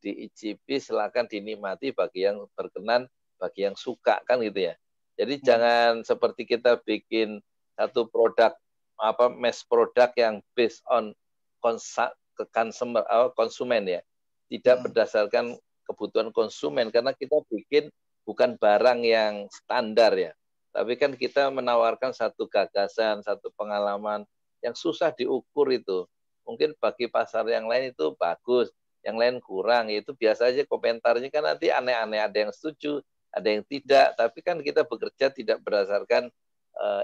diicipi, silakan dinikmati bagi yang berkenan, bagi yang suka kan gitu ya. Jadi jangan seperti kita bikin satu produk mass produk yang based on konsumen ya, tidak berdasarkan kebutuhan konsumen karena kita bikin bukan barang yang standar ya, tapi kan kita menawarkan satu gagasan, satu pengalaman yang susah diukur itu. Mungkin bagi pasar yang lain itu bagus, yang lain kurang, itu biasa aja komentarnya kan nanti aneh-aneh, ada yang setuju, ada yang tidak, tapi kan kita bekerja tidak berdasarkan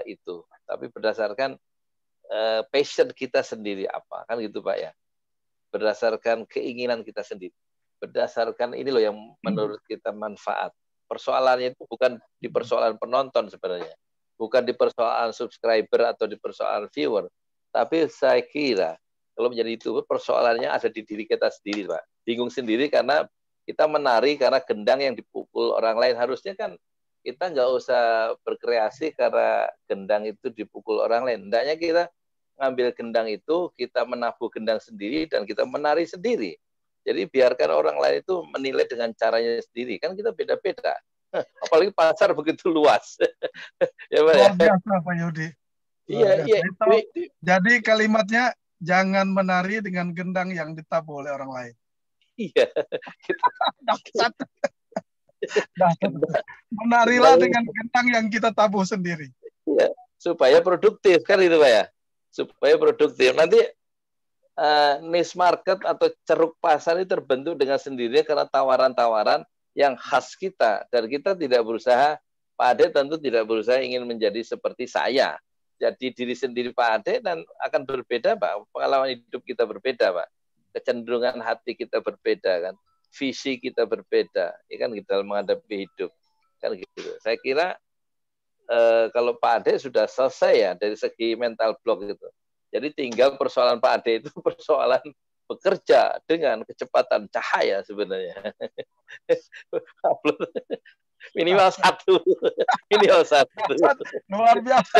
itu, tapi berdasarkan passion kita sendiri apa, kan gitu Pak ya. Berdasarkan keinginan kita sendiri, berdasarkan ini loh yang menurut kita manfaat. Persoalannya itu bukan di persoalan penonton sebenarnya, bukan di persoalan subscriber atau di persoalan viewer, tapi saya kira kalau menjadi YouTuber persoalannya ada di diri kita sendiri Pak. Bingung sendiri karena kita menari karena gendang yang dipukul orang lain. Harusnya kan kita nggak usah berkreasi karena gendang itu dipukul orang lain. Hendaknya kita ngambil gendang itu, kita menabuh gendang sendiri, dan kita menari sendiri. Jadi biarkan orang lain itu menilai dengan caranya sendiri. Kan kita beda-beda. Apalagi pasar begitu luas. Ya, Pak, luar biasa Pak Yudi. Iya. Jadi kalimatnya, jangan menari dengan gendang yang ditabuh oleh orang lain. Iya. Menarilah dengan gendang yang kita tabuh sendiri. Iya, supaya produktif kan itu Pak ya. Supaya produktif. Nanti niche market atau ceruk pasar ini terbentuk dengan sendirinya karena tawaran-tawaran yang khas kita. Dan kita tidak berusaha, Pak Ade tentu tidak berusaha ingin menjadi seperti saya. Jadi diri sendiri Pak Ade dan akan berbeda Pak. Pengalaman hidup kita berbeda Pak. Kecenderungan hati kita berbeda kan. Visi kita berbeda. Ya kan kita dalam menghadapi hidup. Kan gitu. Saya kira kalau Pak Ade sudah selesai ya dari segi mental block gitu. Jadi tinggal persoalan Pak Ade itu persoalan bekerja dengan kecepatan cahaya sebenarnya. Minimal 1. Minimal 1. Luar biasa.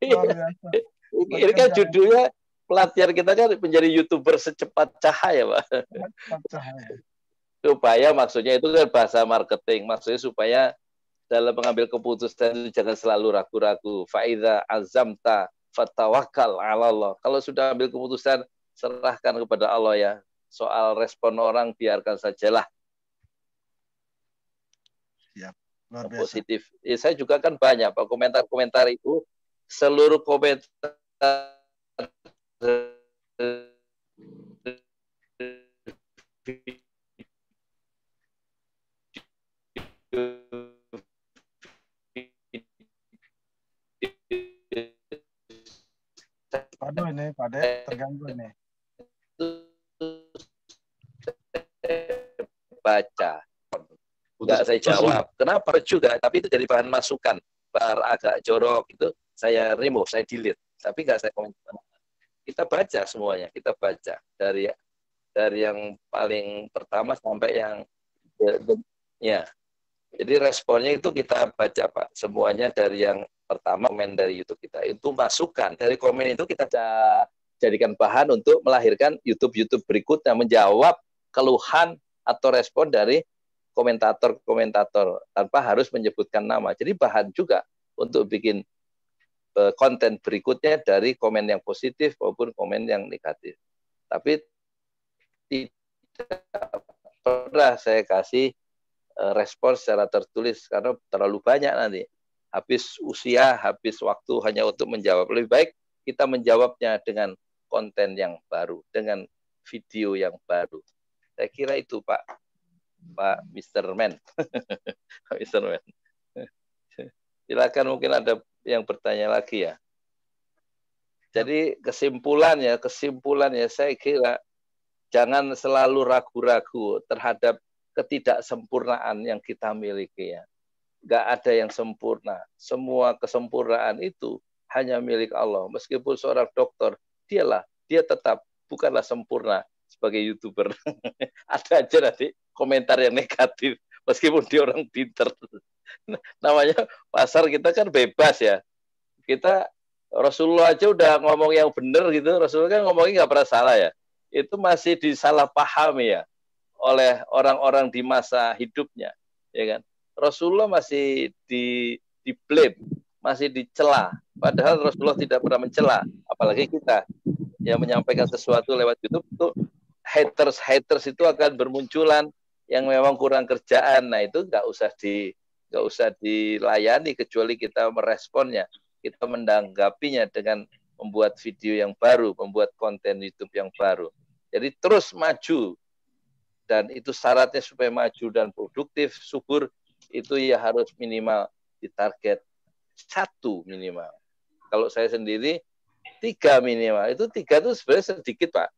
Luar biasa. Ini kan judulnya pelatihan kita kan menjadi YouTuber secepat cahaya, Pak. Supaya maksudnya itu kan bahasa marketing. Maksudnya supaya dalam mengambil keputusan itu jangan selalu ragu-ragu. Fa'idha azamta fatawakkal ala Allah. Kalau sudah ambil keputusan, serahkan kepada Allah ya. Soal respon orang biarkan sajalah. Siap. Luar biasa. Positif. Ya, saya juga kan banyak Pak komentar-komentar itu, seluruh komentar Aduh ini Pak Ade terganggu ini. Baca. Enggak saya jawab. Kenapa juga? Tapi itu dari bahan masukan. Agak jorok itu saya remove, saya delete. Tapi enggak saya komentar. Kita baca semuanya, kita baca dari yang paling pertama sampai yang ya. Jadi responnya itu kita baca Pak. Semuanya dari yang pertama komen dari YouTube kita itu masukan. Dari komen itu kita jadikan bahan untuk melahirkan YouTube berikutnya menjawab keluhan atau respon dari komentator-komentator tanpa harus menyebutkan nama. Jadi bahan juga untuk bikin konten berikutnya dari komen yang positif maupun komen yang negatif. Tapi tidak pernah saya kasih respon secara tertulis karena terlalu banyak nanti. Habis usia, habis waktu hanya untuk menjawab. Lebih baik kita menjawabnya dengan konten yang baru, dengan video yang baru. Saya kira itu Pak Mr. Man. Pak Mr. Man. Silakan, mungkin ada yang bertanya lagi ya. Jadi kesimpulannya saya kira jangan selalu ragu-ragu terhadap ketidaksempurnaan yang kita miliki ya. Nggak ada yang sempurna. Semua kesempurnaan itu hanya milik Allah. Meskipun seorang dokter, dia tetap bukanlah sempurna sebagai YouTuber. Ada aja nanti komentar yang negatif, meskipun dia orang pinter. Namanya pasar kita kan bebas ya. Kita Rasulullah aja udah ngomong yang benar gitu. Rasulullah kan ngomongnya nggak pernah salah ya. Itu masih disalahpahami ya oleh orang-orang di masa hidupnya, ya kan? Rasulullah masih di-blame, masih dicela. Padahal Rasulullah tidak pernah mencela. Apalagi kita yang menyampaikan sesuatu lewat YouTube itu haters itu akan bermunculan yang memang kurang kerjaan. Nah itu nggak usah dilayani kecuali kita meresponnya, kita menanggapinya dengan membuat video yang baru, membuat konten YouTube yang baru. Jadi terus maju, dan itu syaratnya supaya maju dan produktif, subur, itu ya harus minimal ditarget 1 minimal. Kalau saya sendiri 3 minimal. Itu 3 itu sebenarnya sedikit Pak.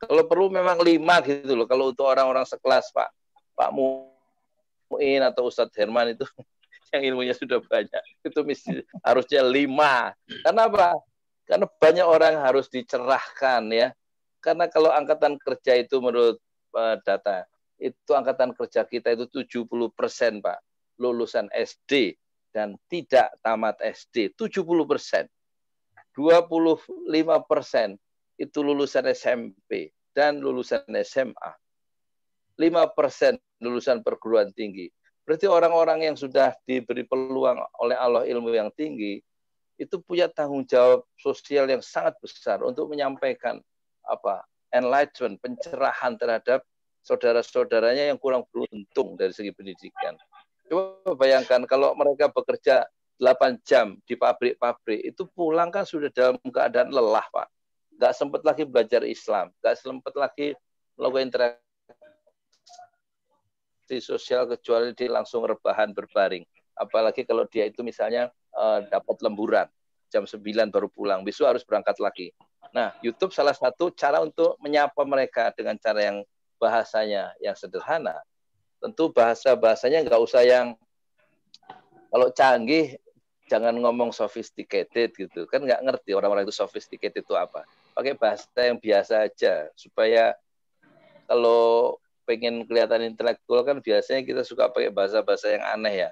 Kalau perlu memang 5 gitu loh. Kalau untuk orang-orang sekelas Pak Muin atau Ustadz Herman itu yang ilmunya sudah banyak, itu harusnya 5. Karena apa? Karena banyak orang harus dicerahkan ya. Karena kalau angkatan kerja itu menurut data, itu angkatan kerja kita itu 70% Pak lulusan SD dan tidak tamat SD, 70%. 25% itu lulusan SMP dan lulusan SMA. 5% lulusan perguruan tinggi. Berarti orang-orang yang sudah diberi peluang oleh Allah ilmu yang tinggi, itu punya tanggung jawab sosial yang sangat besar untuk menyampaikan enlightenment, pencerahan terhadap saudara-saudaranya yang kurang beruntung dari segi pendidikan. Coba bayangkan kalau mereka bekerja 8 jam di pabrik-pabrik, itu pulang kan sudah dalam keadaan lelah, Pak. Nggak sempat lagi belajar Islam, nggak sempat lagi melakukan interaksi sosial kecuali dia langsung rebahan berbaring. Apalagi kalau dia itu misalnya dapat lemburan, jam 9 baru pulang, besok harus berangkat lagi. Nah, YouTube salah satu cara untuk menyapa mereka dengan cara yang bahasanya yang sederhana. Tentu bahasanya nggak usah yang, kalau canggih, jangan ngomong sophisticated gitu. Kan nggak ngerti orang-orang itu sophisticated itu apa. Pakai bahasa yang biasa aja, supaya kalau pengen kelihatan intelektual kan biasanya kita suka pakai bahasa-bahasa yang aneh ya.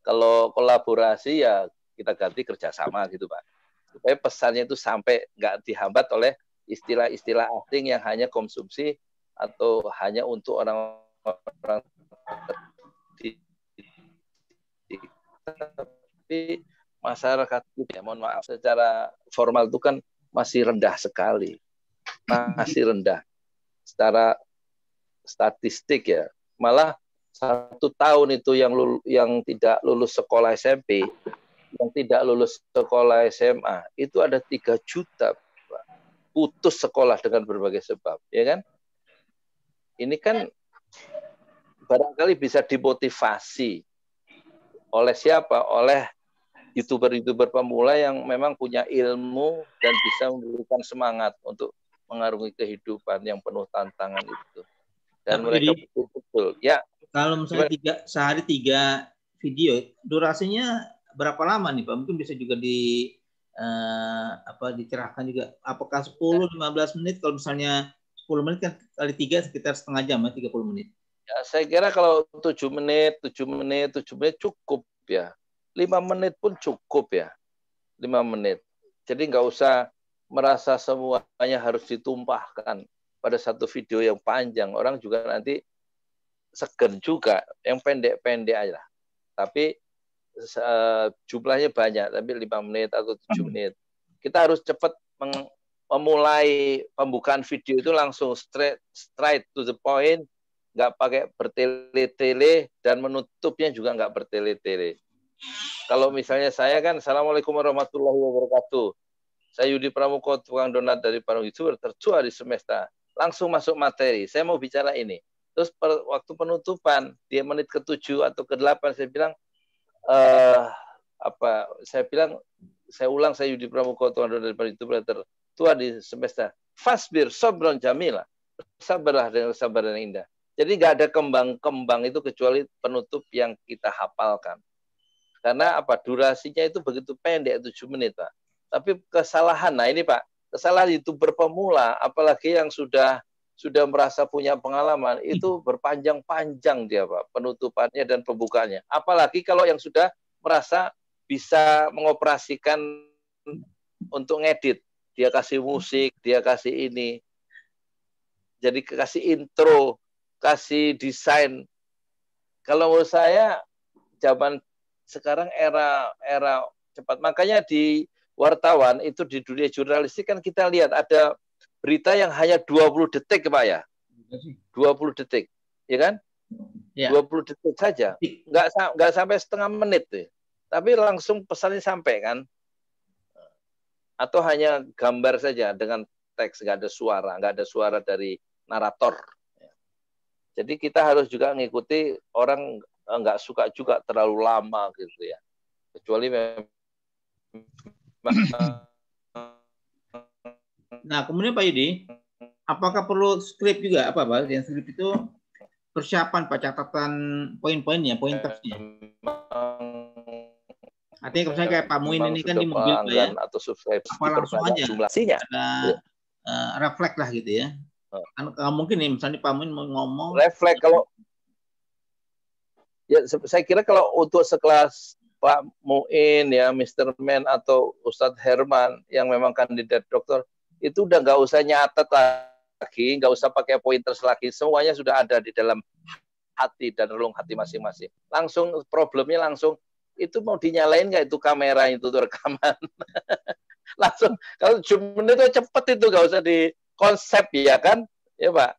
Kalau kolaborasi ya kita ganti kerjasama gitu Pak. Supaya pesannya itu sampai nggak dihambat oleh istilah-istilah asing yang hanya konsumsi atau hanya untuk orang-orang tapi masyarakat ya, mohon maaf, secara formal itu kan masih rendah sekali. Masih rendah. Secara statistik ya. Malah 1 tahun itu yang tidak lulus sekolah SMP, yang tidak lulus sekolah SMA, itu ada 3 juta Pak. Putus sekolah dengan berbagai sebab, ya kan? Ini kan barangkali bisa dimotivasi oleh siapa? Oleh YouTuber-YouTuber pemula yang memang punya ilmu dan bisa memberikan semangat untuk mengarungi kehidupan yang penuh tantangan itu. Dan mereka betul-betul. Ya. Kalau misalnya sehari 3 video, durasinya berapa lama nih Pak? Mungkin bisa juga dicerahkan juga. Apakah 10-15 menit? Kalau misalnya 10 menit kan kali 3 sekitar setengah jam ya, 30 menit. Ya, saya kira kalau 7 menit cukup ya. 5 menit pun cukup ya. 5 menit. Jadi nggak usah merasa semuanya harus ditumpahkan pada satu video yang panjang. Orang juga nanti segan juga. Yang pendek-pendek aja. Tapi jumlahnya banyak. Tapi 5 menit atau 7 menit. Kita harus cepat memulai pembukaan video itu langsung straight to the point. Nggak pakai bertele-tele, dan menutupnya juga nggak bertele-tele. Kalau misalnya saya kan, Assalamualaikum warahmatullahi wabarakatuh. Saya Yudi Pramuko, tukang donat dari Parung YouTuber tertua di semesta. langsung masuk materi. Saya mau bicara ini. Terus waktu penutupan dia menit ke-7 atau ke-8 saya bilang saya ulang, saya Yudi Pramuko, tuan dari YouTube tertua di semesta. Fasbir sobron jamila. Sabarlah dengan kesabaran yang indah. Jadi nggak ada kembang-kembang itu kecuali penutup yang kita hafalkan. Karena apa? Durasinya itu begitu pendek, 7 menit, Pak. Tapi kesalahan, nah ini Pak, kesalahan YouTuber pemula, apalagi yang sudah merasa punya pengalaman, itu berpanjang-panjang dia, Pak, penutupannya dan pembukaannya. Apalagi kalau yang sudah merasa bisa mengoperasikan untuk ngedit. Dia kasih musik, dia kasih ini. Jadi kasih intro, kasih desain. Kalau menurut saya, zaman sekarang era cepat. Makanya di wartawan itu di dunia jurnalistik kan kita lihat ada berita yang hanya 20 detik, Pak ya. 20 detik, ya kan? Ya. 20 detik saja. Nggak sampai setengah menit tuh. Tapi langsung pesannya sampai kan. Atau hanya gambar saja dengan teks, nggak ada suara dari narator. Jadi kita harus juga mengikuti orang nggak suka juga terlalu lama gitu ya. Kecuali Nah, kemudian Pak Yudi, apakah perlu skrip juga? Apa Pak? Yang skrip itu persiapan Pak, catatan poin-poinnya, pointersnya. Artinya misalnya kayak Pak Muin ini kan di mobil Pak ya, atau subscribe apa langsung aja jumlahnya. Ada refleks lah gitu ya. Kan mungkin nih misalnya Pak Muin mau ngomong. Refleks kalau ya saya kira kalau untuk sekelas Pak Muin ya, Mr. Man atau Ustadz Herman yang memang kandidat dokter, itu udah nggak usah nyatet lagi, nggak usah pakai pointers lagi, semuanya sudah ada di dalam hati dan relung hati masing-masing. Langsung problemnya langsung itu mau dinyalain nggak itu kamera itu rekaman. Langsung kalau cuma itu cepet itu nggak usah di konsep ya kan, ya Pak.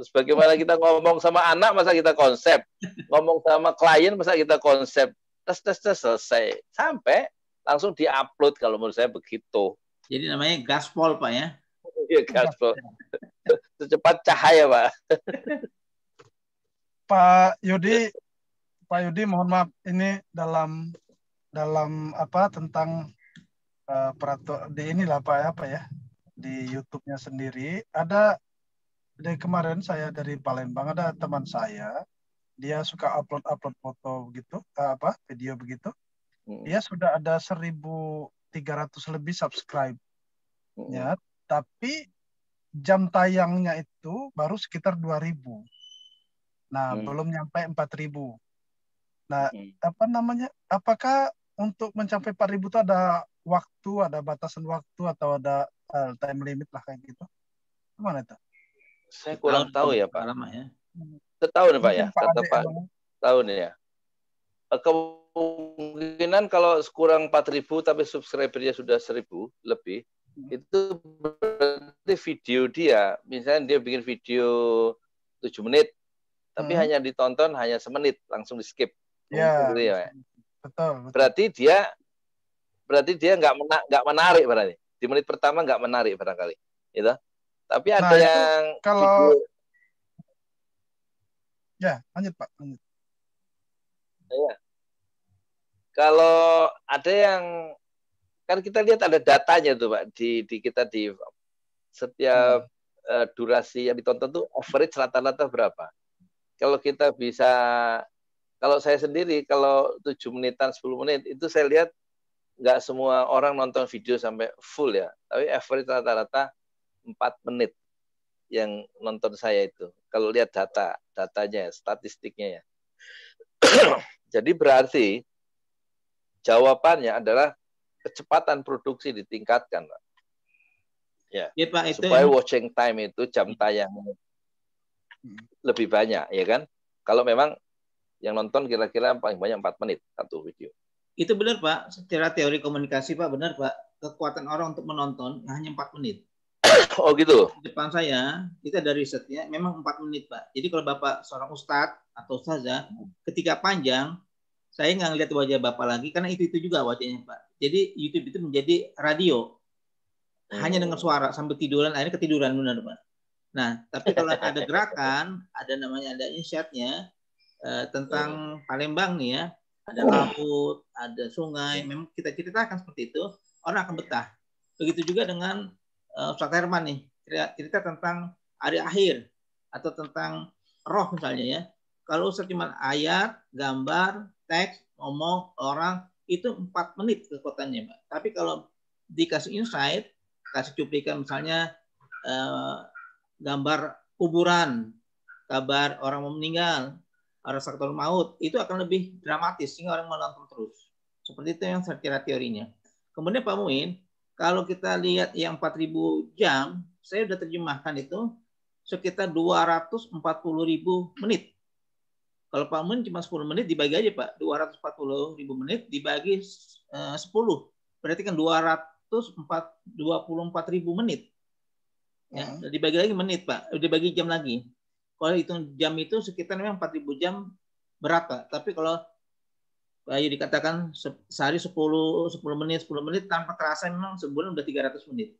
Sebagaimana kita ngomong sama anak masa kita konsep, ngomong sama klien masa kita konsep, tes selesai, sampai langsung diupload kalau menurut saya begitu. Jadi namanya gaspol Pak ya? Iya gaspol. Secepat cahaya Pak. Pak Yudi, mohon maaf ini dalam apa tentang peraturan di inilah Pak di YouTube-nya sendiri ada dari kemarin saya dari Palembang ada teman saya dia suka upload foto begitu video begitu dia sudah ada 1.300 lebih subscribe ya tapi jam tayangnya itu baru sekitar 2.000 nah belum nyampe 4.000. Nah, apakah untuk mencapai 4.000 itu ada waktu, ada batasan waktu atau ada time limit lah kayak gitu? Gimana itu? Saya kurang tahu ya Pak. Lama ya. Setahun Pak ya, kata Pak. Tahun ya. Kemungkinan kalau kurang 4.000 tapi subscribernya sudah 1.000 lebih, itu berarti video dia, misalnya dia bikin video 7 menit, tapi hanya ditonton hanya semenit, langsung di-skip. Ya, gitu ya. Betul. Berarti dia nggak menarik berarti. Di menit pertama nggak menarik barangkali, gitu. Tapi ada yang kalau video... ya lanjut Pak. Lanjut. Ya. Kalau ada yang kan kita lihat ada datanya tuh Pak di kita di setiap durasi yang ditonton tuh average rata-rata berapa. Kalau kita bisa kalau saya sendiri, kalau 7 menitan, 10 menit, itu saya lihat nggak semua orang nonton video sampai full ya. Tapi average rata-rata 4 menit yang nonton saya itu. Kalau lihat datanya, statistiknya ya. Jadi berarti jawabannya adalah kecepatan produksi ditingkatkan, Pak. Ya, Pak, supaya watching time itu jam tayang lebih banyak, ya kan? Kalau memang yang nonton kira-kira paling banyak 4 menit satu video. Itu benar Pak, secara teori komunikasi Pak, benar Pak. Kekuatan orang untuk menonton hanya 4 menit. Oh gitu? Di depan saya, kita ada risetnya, memang 4 menit Pak. Jadi kalau Bapak seorang ustadz atau ustazah, ketika panjang, saya nggak ngeliat wajah Bapak lagi, karena itu juga wajahnya Pak. Jadi YouTube itu menjadi radio. Hanya dengan suara, sambil tiduran, akhirnya ketiduran benar Pak. Nah, tapi kalau ada gerakan, ada namanya ada insight-nya tentang Palembang nih ya, ada laut, ada sungai, memang kita ceritakan seperti itu, orang akan betah. Begitu juga dengan Ustaz Herman nih, cerita tentang hari akhir atau tentang roh misalnya ya. Kalau Ustaz cuma ayat, gambar, teks, ngomong, orang, itu 4 menit kekuatannya, Mbak. Tapi kalau dikasih insight, kasih cuplikan misalnya gambar kuburan, kabar orang mau meninggal, ada sakaratul maut, itu akan lebih dramatis sehingga orang menonton terus. Seperti itu yang saya kira teorinya. Kemudian Pak Muin, kalau kita lihat yang 4.000 jam, saya sudah terjemahkan itu sekitar 240.000 menit. Kalau Pak Muin cuma 10 menit dibagi aja Pak, 240.000 menit dibagi 10. Berarti kan 224.000 menit. Ya, dibagi lagi menit Pak, dibagi jam lagi. Kalau hitung jam itu sekitar memang 4.000 jam berat Pak. Tapi kalau Ayu dikatakan sehari 10 menit tanpa terasa memang sebulan udah 300 menit.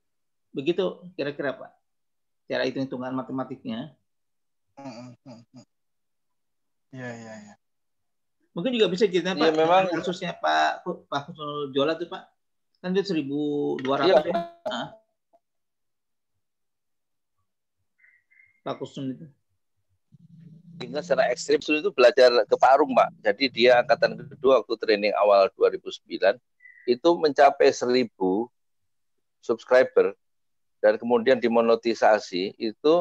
Begitu kira-kira Pak. Cara hitung-hitungan matematiknya. Iya. Mungkin juga bisa cerita Pak, memang kasusnya Pak Husnul Jola tuh Pak. Kan dia 1.200 ya. Nah. Pak Husnul itu. Ingat secara ekstrim itu belajar ke Parung, Pak. Jadi dia angkatan kedua waktu training awal 2009 itu mencapai 1.000 subscriber dan kemudian dimonetisasi itu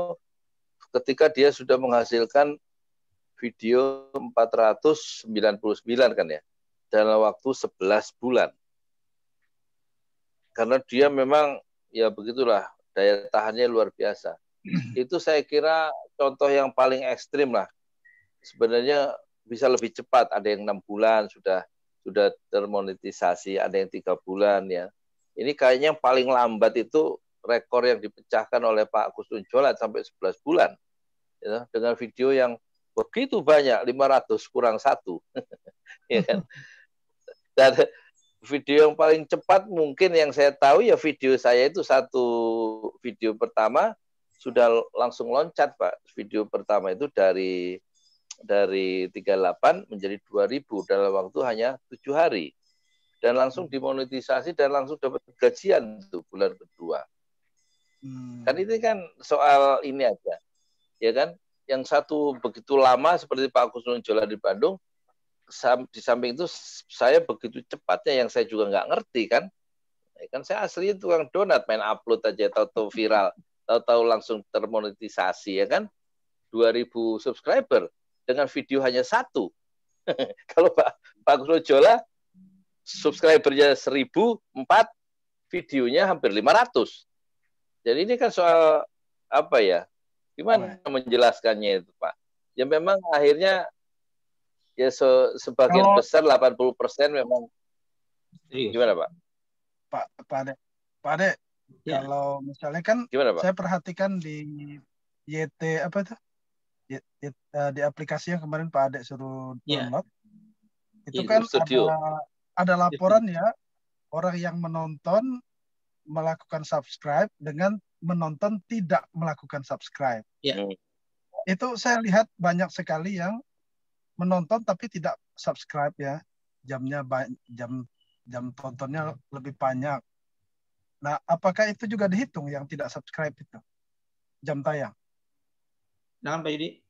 ketika dia sudah menghasilkan video 499 kan ya dalam waktu 11 bulan. Karena dia memang ya begitulah daya tahannya luar biasa. Itu saya kira contoh yang paling ekstrim lah. Sebenarnya bisa lebih cepat. Ada yang 6 bulan sudah termonetisasi, ada yang 3 bulan ya. Ini kayaknya yang paling lambat itu rekor yang dipecahkan oleh Pak Husnul Jola sampai 11 bulan. Ya, dengan video yang begitu banyak, 500 kurang 1. Ya kan? Dan video yang paling cepat mungkin yang saya tahu ya video saya itu satu video pertama sudah langsung loncat Pak. Video pertama itu dari 38 menjadi 2.000 dalam waktu hanya 7 hari. Dan langsung dimonetisasi dan langsung dapat gajian itu bulan kedua. Kan ini kan soal ini aja. Ya kan? Yang satu begitu lama seperti Pak Husnul Jola di Bandung, di samping itu saya begitu cepatnya yang saya juga nggak ngerti kan. Kan saya aslinya tukang donat, main upload aja tahu-tahu viral. Tahu-tahu langsung termonetisasi ya kan 2.000 subscriber dengan video hanya 1. Kalau Pak Husnul Jola subscribernya 1.000, 4 videonya hampir 500. Jadi ini kan soal apa ya? Gimana menjelaskannya itu Pak? Ya memang akhirnya ya sebagian besar 80% memang. Gimana Pak? Pak Ade. Ya. Kalau misalnya kan gimana, Pak? Saya perhatikan di YT apa itu di aplikasi yang kemarin Pak Ade suruh download itu kan ada laporan ya orang yang menonton melakukan subscribe dengan menonton tidak melakukan subscribe. Itu saya lihat banyak sekali yang menonton tapi tidak subscribe ya, jam tontonnya lebih banyak. Nah, apakah itu juga dihitung yang tidak subscribe itu? Jam tayang. Nah, Pak Yudi.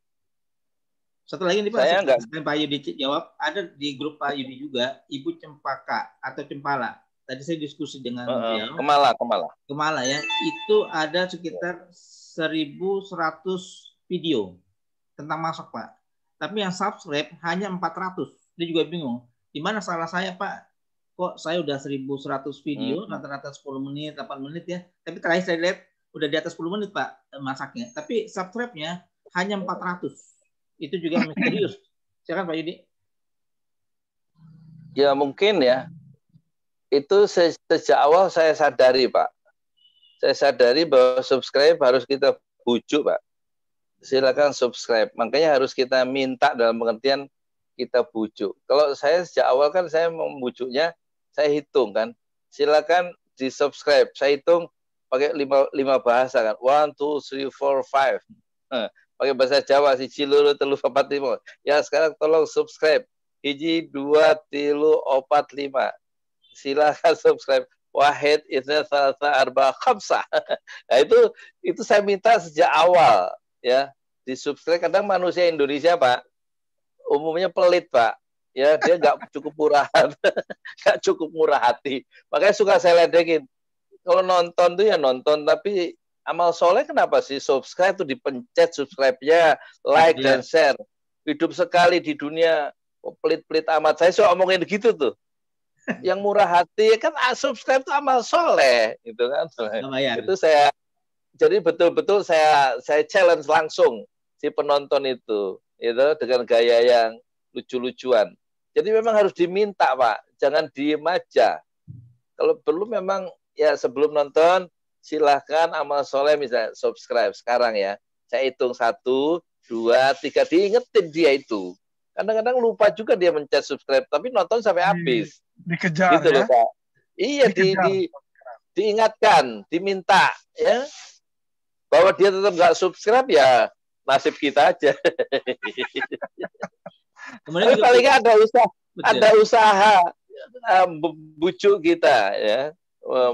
Satu lagi nih Pak, Pak Yudi jawab, ada di grup Pak Yudi juga, Ibu Cempaka atau Cempala. Tadi saya diskusi dengan beliau. Kemala ya. Itu ada sekitar 1.100 video tentang masak Pak. Tapi yang subscribe hanya 400. Dia juga bingung. Di mana salah saya Pak? Kok saya udah 1.100 video, rata-rata 10 menit, 8 menit ya. Tapi terakhir saya lihat udah di atas 10 menit Pak masaknya. Tapi subscribe-nya hanya 400. Itu juga misterius. Silakan Pak Yudi. Ya mungkin ya. Itu sejak awal saya sadari Pak. Saya sadari bahwa subscribe harus kita bujuk Pak. Silakan subscribe. Makanya harus kita minta dalam pengertian kita bujuk. Kalau saya sejak awal kan saya membujuknya, saya hitung kan, silakan di subscribe. Saya hitung pakai lima bahasa kan. 1, 2, 3, 4, 5. Pakai bahasa Jawa si cilulu telu papat lima. Ya sekarang tolong subscribe. 1, 2, 3, 4, 5. Silakan subscribe. Wahid Itsna Tsalasa Arba Khamsah. Nah itu saya minta sejak awal ya di subscribe. Kadang manusia Indonesia Pak umumnya pelit Pak. Ya dia nggak cukup murah, nggak cukup murah hati. Makanya suka saya ledekin. Kalau nonton tuh ya nonton, tapi amal soleh kenapa sih subscribe tuh dipencet subscribe-nya, like dan share. Hidup sekali di dunia, pelit-pelit amat. Saya suka omongin gitu tuh. Yang murah hati kan subscribe itu amal soleh, gitu kan. Itu saya jadi betul-betul saya challenge langsung si penonton itu dengan gaya yang lucu-lucuan. Jadi memang harus diminta Pak, jangan diem aja. Kalau belum memang ya sebelum nonton silahkan amal soleh misalnya subscribe sekarang ya. Saya hitung 1, 2, 3 diingetin dia itu. Kadang-kadang lupa juga dia mencet subscribe, tapi nonton sampai habis. Dikejar gitu ya. Loh, Pak. Iya, diingatkan, diminta ya. Bahwa dia tetap nggak subscribe ya nasib kita aja. Tapi paling ada usaha bujuk kita ya,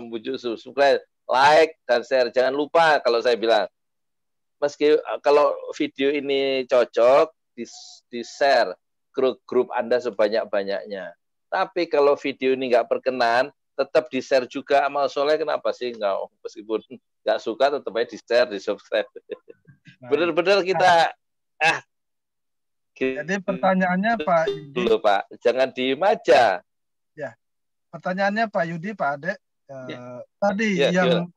bujuk subscribe, like dan share. Jangan lupa kalau saya bilang, meski kalau video ini cocok di share grup Anda sebanyak-banyaknya. Tapi kalau video ini nggak berkenan, tetap di-share juga amal soleh. Kenapa sih nggak? Meskipun nggak suka, tetap aja di-share, di-subscribe. Benar-benar kita Jadi pertanyaannya Pak Yudi. Dulu Pak, jangan diem aja. Ya, pertanyaannya Pak Yudi, Pak Ade. Tadi yang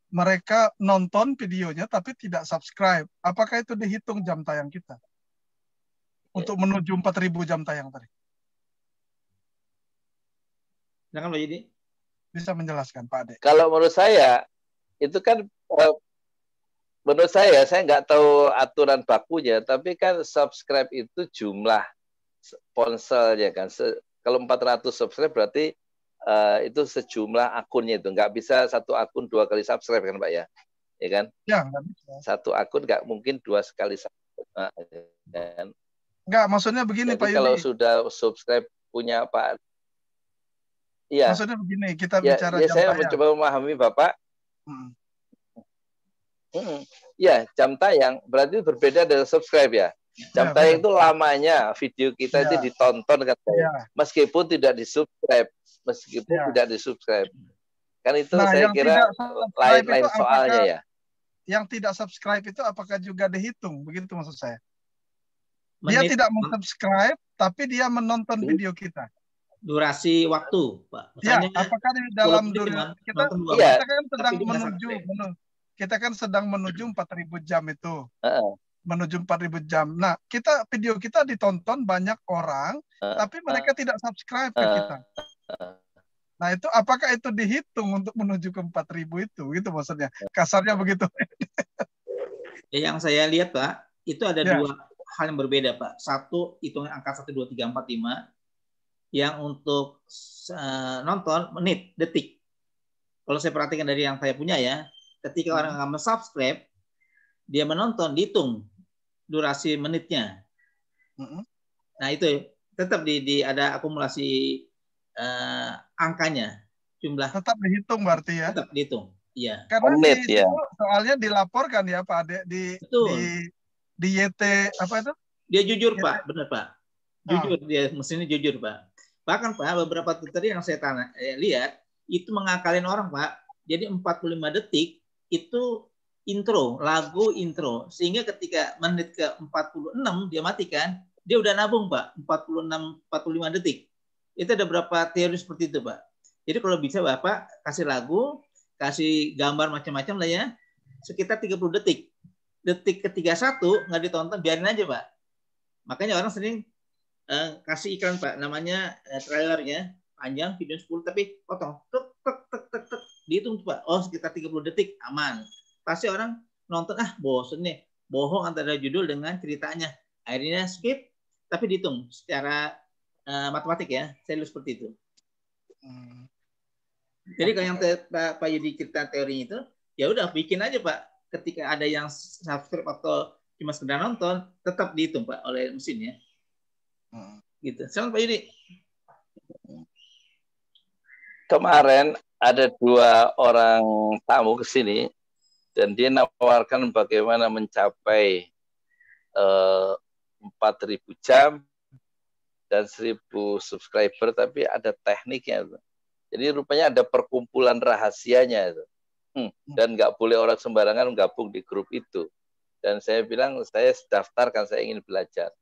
mereka nonton videonya tapi tidak subscribe. Apakah itu dihitung jam tayang kita? Untuk menuju 4.000 jam tayang tadi. Silakan Pak Yudi. Bisa menjelaskan Pak Ade. Kalau menurut saya, itu kan menurut saya nggak tahu aturan bakunya, tapi kan subscribe itu jumlah ponselnya kan. Kalau 400 subscribe berarti itu sejumlah akunnya itu. Nggak bisa satu akun 2 kali subscribe kan Pak ya? Ya kan? Ya, nggak bisa. Satu akun nggak mungkin 2 kali subscribe. Kan? Nggak, maksudnya begini jadi Pak Yudi. Kalau sudah subscribe punya Pak. Iya. Maksudnya begini, kita bicara jam saya tayang. mencoba memahami Bapak. Ya, jam tayang berarti berbeda dari subscribe ya. Jam tayang itu lamanya video kita itu ditonton kan meskipun tidak di-subscribe, tidak di-subscribe. Kan itu saya kira lain soalnya ya. Yang tidak subscribe itu apakah juga dihitung? Begitu maksud saya. Dia tidak men-subscribe tapi dia menonton video kita. Durasi waktu, Pak. Misalnya, ya, apakah di dalam durasi kita kan sedang kita kan sedang menuju 4.000 jam itu. Menuju 4.000 jam. Nah, video kita ditonton banyak orang, tapi mereka tidak subscribe ke kita. Nah, itu apakah itu dihitung untuk menuju ke 4.000 itu? Gitu maksudnya. Kasarnya begitu. Yang saya lihat, Pak, itu ada dua hal yang berbeda, Pak. Satu, hitungan angka 1, 2, 3, 4, 5. Yang untuk nonton menit, detik. Kalau saya perhatikan dari yang saya punya ya, ketika orang akan subscribe, dia menonton, dihitung durasi menitnya. Nah itu tetap ada akumulasi angkanya, jumlah. Tetap dihitung berarti ya? Tetap dihitung, iya. Karena soalnya dilaporkan ya Pak Ade di YT apa itu? Dia jujur YT. Pak, benar Pak. Jujur dia, mestinya jujur Pak. Bahkan Pak, beberapa Twitter yang saya lihat itu mengakalin orang Pak. Jadi 45 detik itu intro, lagu intro. Sehingga ketika menit ke 46 dia matikan, dia udah nabung Pak, 45 detik. Itu ada beberapa teori seperti itu Pak. Jadi kalau bisa Bapak kasih lagu, kasih gambar macam-macam lah ya, sekitar 30 detik. Detik ke 31 nggak ditonton, biarin aja Pak. Makanya orang sering kasih iklan Pak, namanya trailernya panjang, video 10 tapi potong, tek dihitung Pak. Oh sekitar 30 detik aman. Pasti orang nonton bosen nih, bohong antara judul dengan ceritanya. Akhirnya skip, tapi dihitung secara matematik ya. Saya lihat seperti itu. Jadi kalau yang Pak Yudi cerita teorinya itu, ya udah bikin aja Pak. Ketika ada yang subscribe atau cuma sekedar nonton, tetap dihitung Pak oleh mesin ya. Gitu. Selamat Pak Yudi. Kemarin ada 2 orang tamu ke sini dan dia nawarkan bagaimana mencapai 4.000 jam dan 1.000 subscriber, tapi ada tekniknya. Jadi rupanya ada perkumpulan rahasianya. Dan nggak boleh orang sembarangan gabung di grup itu. Dan saya bilang, saya daftarkan, saya ingin belajar.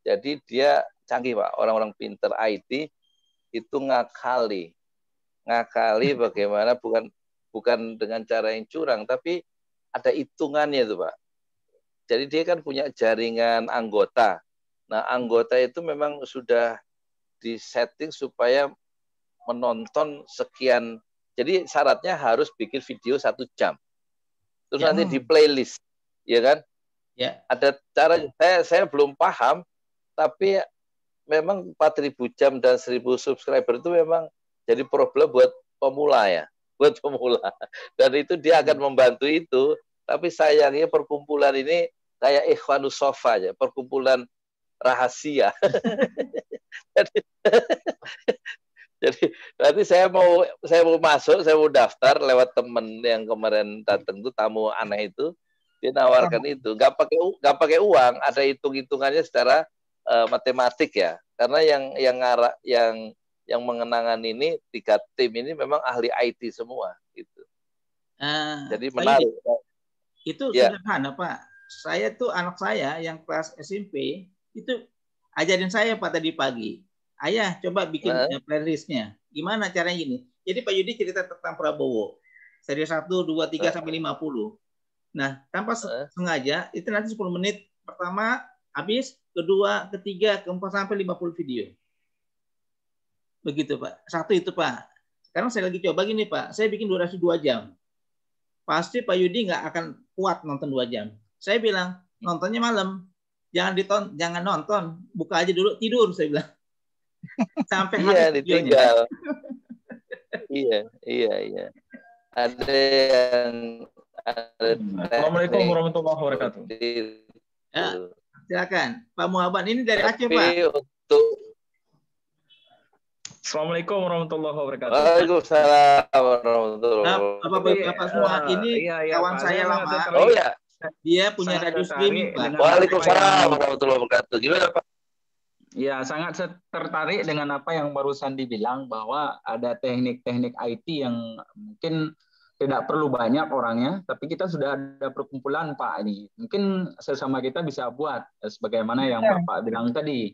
Jadi dia canggih Pak, orang-orang pinter IT itu ngakali bagaimana bukan dengan cara yang curang, tapi ada hitungannya itu Pak. Jadi dia kan punya jaringan anggota. Nah, anggota itu memang sudah disetting supaya menonton sekian. Jadi syaratnya harus bikin video 1 jam. Terus nanti di playlist, ya kan? Ya. Ada cara, saya belum paham, tapi memang 4.000 jam dan 1.000 subscriber itu memang jadi problem buat pemula ya. Buat pemula. Dan itu dia akan membantu itu. Tapi sayangnya perkumpulan ini kayak Ikhwanus Sofa aja, perkumpulan rahasia. Jadi nanti saya mau masuk, saya mau daftar lewat temen yang kemarin datang tuh, tamu aneh itu, dia nawarkan itu, nggak pakai uang, ada hitung-hitungannya secara matematik ya, karena yang mengenangan ini 3 tim ini memang ahli IT semua gitu. Jadi menarik. Itu sederhana Pak. Saya tuh anak saya yang kelas SMP itu ajarin saya Pak tadi pagi. Ayah coba bikin playlistnya. Gimana caranya gini? Jadi Pak Yudi cerita tentang Prabowo. Seri 1, 2, 3 sampai 50. Nah, tanpa sengaja itu nanti 10 menit pertama habis, kedua, ketiga, keempat sampai 50 video. Begitu Pak. Satu itu Pak. Sekarang saya lagi coba gini Pak. Saya bikin durasi 2 jam. Pasti Pak Yudi nggak akan kuat nonton 2 jam. Saya bilang, nontonnya malam. Jangan nonton. Buka aja dulu, tidur saya bilang. Sampai ditinggal. Iya. Ada yang Assalamualaikum warahmatullahi wabarakatuh. Ya, silakan. Pak Muhammad ini dari Aceh, Pak. Assalamualaikum warahmatullahi wabarakatuh. Waalaikumsalam warahmatullahi wabarakatuh. Bapak semua ini kawan saya lama. Oh ya. Dia punya radio streaming, Pak. Waalaikumsalam warahmatullahi wabarakatuh. Gimana, Pak? Ya, sangat tertarik dengan apa yang barusan dibilang, bahwa ada teknik-teknik IT yang mungkin tidak perlu banyak orangnya, tapi kita sudah ada perkumpulan, Pak. Ini mungkin sesama kita bisa buat sebagaimana yang Bapak bilang tadi,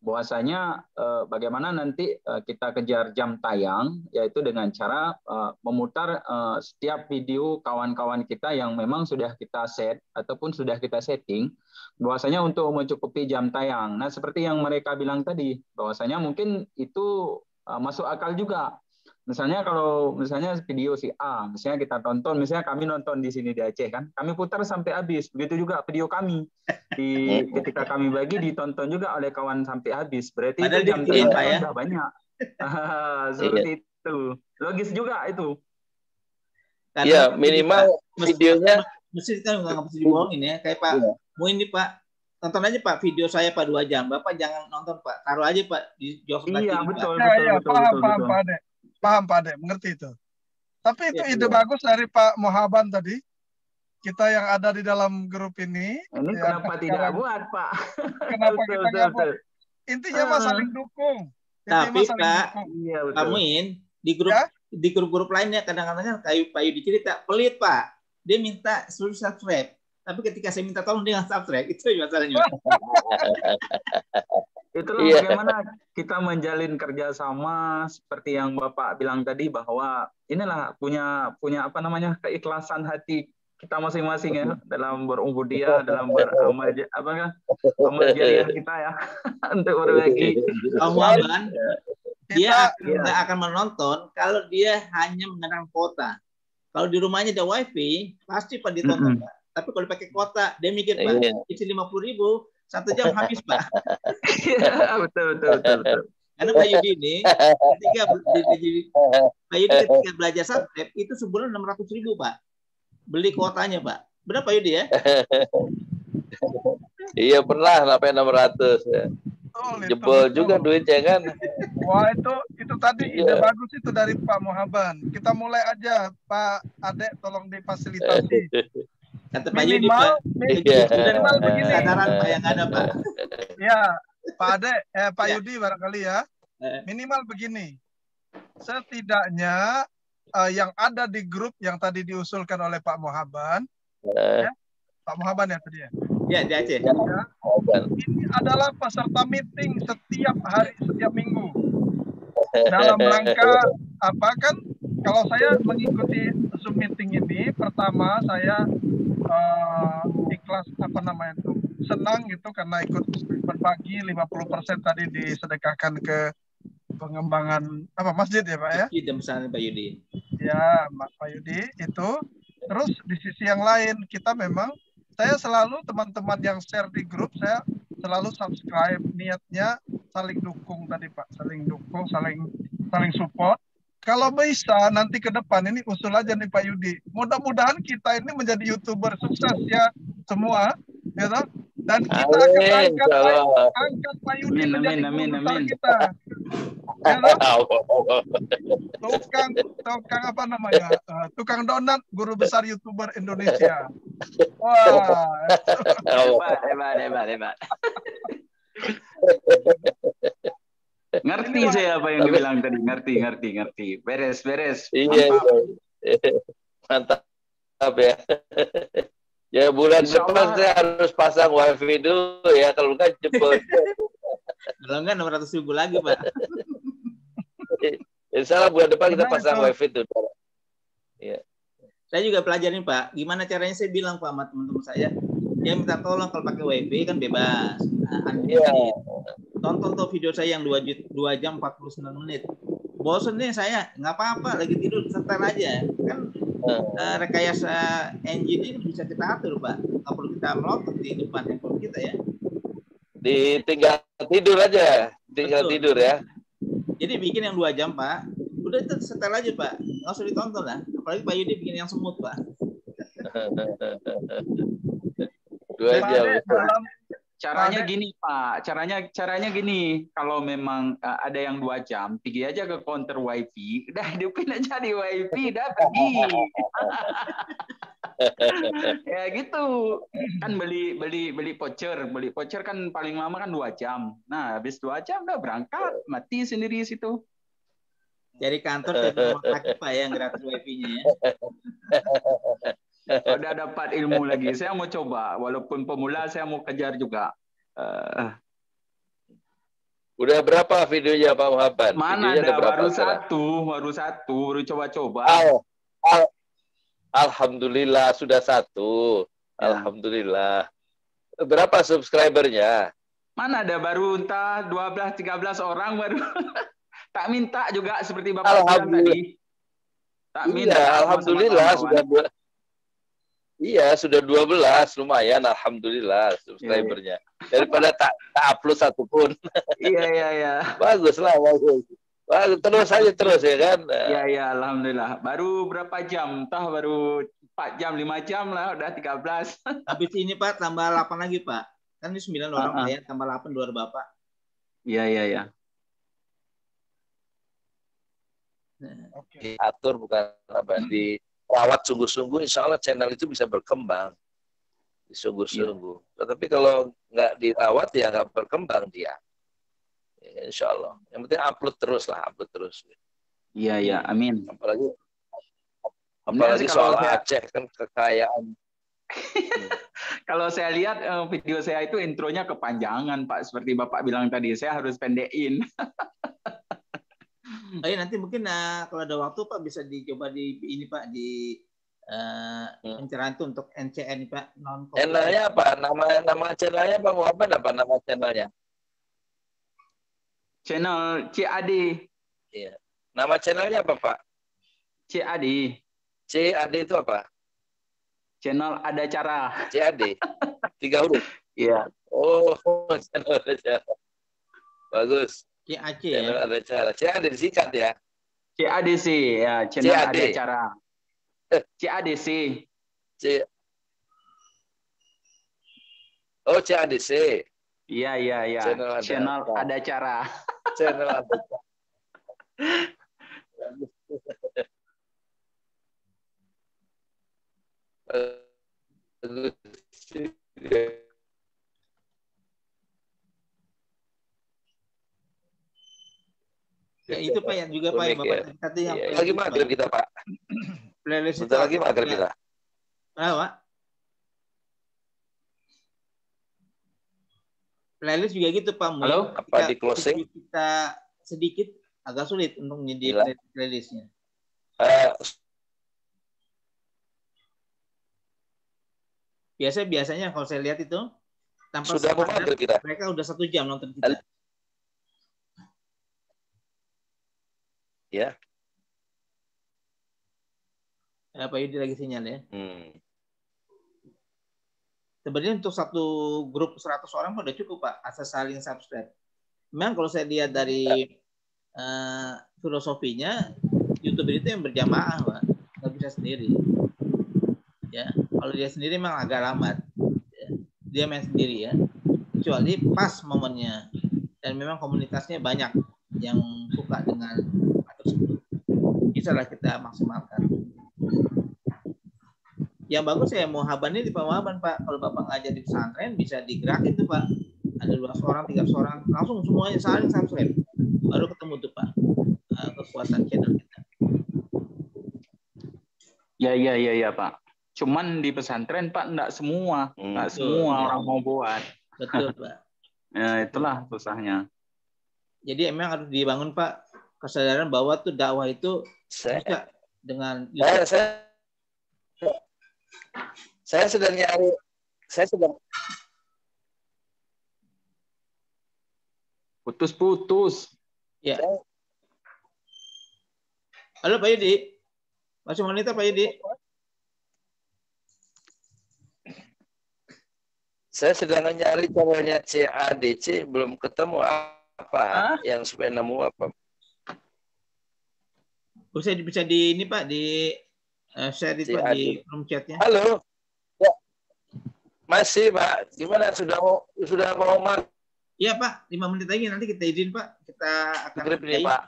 bahwasanya bagaimana nanti kita kejar jam tayang, yaitu dengan cara memutar setiap video kawan-kawan kita yang memang sudah kita set ataupun sudah kita setting, bahwasanya untuk mencukupi jam tayang. Nah, seperti yang mereka bilang tadi, bahwasanya mungkin itu masuk akal juga. Misalnya kalau video si A, misalnya kita tonton, misalnya kami nonton di sini di Aceh kan, kami putar sampai habis. Begitu juga video kami. Ketika kami bagi ditonton juga oleh kawan sampai habis. Berarti itu jam tayang sudah banyak. Seperti itu. Logis juga itu. Iya, minimal videonya mesti kan nggak bisa dibohongin ya. Kayak Pak mau ini Pak, tonton aja Pak video saya Pak 2 jam. Bapak jangan nonton Pak, taruh aja Pak di jok sebelah kiri. Iya, betul. Paham Pak Ade. Paham Pak Ade, mengerti itu. Tapi itu ide bagus dari Pak Muhaban tadi. Kita yang ada di dalam grup ini. Ini kenapa tidak buat, Pak? Kenapa kita nggak buat? Intinya mah saling dukung. Tapi Pak Muin, di grup-grup lainnya kadang-kadang kayak Pak Yudi cerita, pelit Pak. Dia minta suruh subscribe. Tapi ketika saya minta tolong dia nggak subscribe. Itu masalahnya. Itulah bagaimana kita menjalin kerjasama seperti yang Bapak bilang tadi, bahwa inilah punya keikhlasan hati kita masing-masing ya dalam berubudiyah, dalam beramal jariah kita ya untuk berbagi. Muhammad, dia nggak akan menonton kalau dia hanya menggunakan kuota. Kalau di rumahnya ada wifi pasti Pak ditonton Pak. Tapi kalau pakai kuota dia mikir Pak, isi 50.000 1 jam habis Pak. Betul. Karena Pak Yudi ini ketika belajar subscribe itu sebulan 600.000 Pak. beli kuotanya, Pak. Berapa Yudi ya? Iya pernah sampai 600 ya. Jebol juga duitnya kan. Wah itu tadi ide Iya. bagus itu dari Pak Muhaban. Kita mulai aja Pak Adek, tolong difasilitasi. Kata Pak Yudi, Pak. Minimal begini. Kesadaran Pak yang ada, Pak. Ya, Pak Adek, Pak Yudi barangkali ya. Minimal begini. Setidaknya yang ada di grup yang tadi diusulkan oleh Pak Muhaban, ya, Pak Muhaban ya tadi ya. Ya, di Aceh. Ya, ini adalah peserta meeting setiap hari, setiap minggu. Dalam rangka apa kan? Kalau saya mengikuti Zoom meeting ini, pertama saya ikhlas senang gitu karena ikut berbagi 50% tadi disedekahkan ke pengembangan masjid ya Pak ya? Masjid dan pesantren Pak Yudi. Ya, Pak Yudi itu. Terus di sisi yang lain kita memang saya selalu teman-teman yang share di grup saya selalu subscribe, niatnya saling dukung tadi Pak, saling dukung, saling support. Kalau bisa nanti ke depan ini usul aja nih Pak Yudi. Mudah-mudahan kita ini menjadi YouTuber sukses ya semua, ya toh? Dan kita akan angkat Pak Yudi menjadi guru besar kita. Ya toh? Tukang donat guru besar YouTuber Indonesia. Wah. Hebat. Ngerti saya apa yang dibilang tadi. Ngerti. Beres. Iya. Mantap ya. Ya bulan depan saya harus pasang wifi dulu ya, kalau enggak jebol. Kalau enggak 600.000 lagi, Pak. Insya Allah bulan depan kita pasang wifi tuh. Iya. Saya juga pelajarin Pak, gimana caranya saya bilang Pak sama teman-teman saya, dia minta tolong kalau pakai wifi kan bebas. Unlimited. Tonton tuh video saya yang 2 jam 49 menit. Bosen nih saya, nggak apa-apa, lagi tidur setel aja. Kan rekayasa engine ini bisa kita atur Pak. Nggak perlu kita melotot di depan handphone kita ya. Tinggal tidur aja, tidur ya. Jadi bikin yang 2 jam Pak, udah itu setel aja Pak, nggak usah ditonton lah. Apalagi Pak Yudi bikin yang semut Pak. 2 jam. Caranya gini Pak, caranya gini, kalau memang ada yang 2 jam, pergi aja ke counter wifi, udah hidupin aja di wifi, udah pergi. Ya gitu, kan beli voucher kan paling lama kan 2 jam. Nah habis 2 jam udah berangkat, mati sendiri situ. Dari kantor ke rumah sakit Pak yang gratis wifi-nya ya. Udah dapat ilmu lagi. Saya mau coba, walaupun pemula saya mau kejar juga. Udah berapa videonya Pak Muhammad? Mana videonya ada baru satu, baru coba-coba. Alhamdulillah sudah 1. Alhamdulillah. Berapa subscribernya? Mana ada baru entah 12-13 orang baru. Tak minta juga seperti Bapak bilang tadi. Tak minta. Alhamdulillah sudah sudah 12, lumayan alhamdulillah subscribernya. Daripada tak upload satu pun. Iya. Bagus lah, bagus. Terus aja ya kan. Iya, alhamdulillah. Baru berapa jam? Entah baru 4 jam, 5 jam lah udah 13. Habis ini Pak tambah 8 lagi Pak. Kan ini 9 orang ya, tambah 8 2 Bapak. Iya. Atur bukan apa dirawat sungguh-sungguh, insya Allah channel itu bisa berkembang. Sungguh-sungguh. Tetapi kalau nggak dirawat ya nggak berkembang dia. Ya, insya Allah. Yang penting upload terus. Iya, amin. Apalagi soal Aceh kan kekayaan. Kalau saya lihat video saya itu intronya kepanjangan Pak, seperti Bapak bilang tadi, saya harus pendekin. Nanti mungkin kalau ada waktu Pak bisa dicoba di ini Pak di pencerahan itu untuk NCN Pak, non. Channelnya apa? Nama channelnya Pak Muhammad apa nama channelnya? Channel CAD. Iya. Nama channelnya apa Pak? CAD. CAD itu apa? Channel ada cara. CAD. 3 huruf. Iya. Oh, channel ada cara. Bagus. CAC channel ya. ada cara. CAD disingkat ya. CADC ya, channel ada cara. CADC. Oh, CADC. Iya. Channel ada cara. Channel ada cara. Ya itu Pak yang juga Pak, Bapak tadi yang lagi maghrib kita Pak. Playlist Bentar lagi maghrib kita. Pak. Playlist juga gitu Pak. Halo, apa di closing? Kita sedikit agak sulit untuk menyediakan playlistnya. Biasanya kalau saya lihat itu tanpa sudah maghrib kita. Mereka udah 1 jam nonton kita. Ya. Pak Yudi lagi sinyal ya. Sebenarnya untuk satu grup 100 orang udah cukup Pak, asal saling subscribe. Memang kalau saya lihat dari filosofinya, YouTuber itu yang berjamaah Pak, nggak bisa sendiri. Ya, kalau dia sendiri memang agak lambat. Ya. Dia main sendiri ya, kecuali pas momennya. Dan memang komunitasnya banyak yang suka dengan tersebut. Bisalah kita maksimalkan. Yang bagus ya Muhaban ini di Pak Muhaban Pak. Kalau Bapak ngajar di pesantren bisa digerakin tuh Pak. Ada 2 orang, 3 orang, langsung semuanya saling subscribe. Baru ketemu tuh Pak kekuatan channel kita. Ya Pak. Cuman di pesantren Pak enggak semua, orang mau buat. Betul Pak. Ya itulah susahnya. Jadi emang harus dibangun Pak kesadaran bahwa tuh dakwah itu bisa dengan saya sedang nyari, putus. Ya. Halo Pak Yudi, masih monitor Pak Yudi? Saya sedang nyari caranya CADC, belum ketemu apa yang supaya nemu apa. Bisa di ini Pak, di share itu Pak di room chatnya. Halo. Ya. Masih Pak, gimana sudah mau maghrib? Iya Pak, 5 menit lagi nanti kita izin Pak. Kita akan maghrib ini Pak.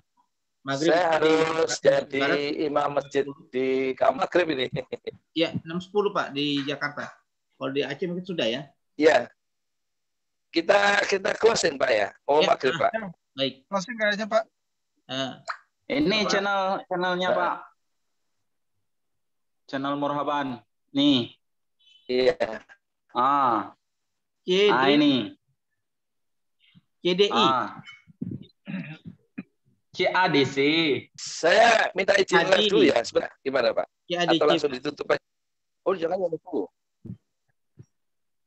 Maghrib saya harus jadi imam masjid di maghrib ini. Iya, 6.10 Pak di Jakarta. Kalau di Aceh mungkin sudah ya. Iya. Kita closing Pak ya. Maghrib Pak. Baik. Closing kayaknya Pak. Ini channelnya Pak. Channel Murhaban. Nih. Iya. Ini. CDI. CADC. Saya minta izin live dulu ya. Sebentar. Gimana Pak? CADC. Atau langsung ditutup aja? Oh jangan dulu.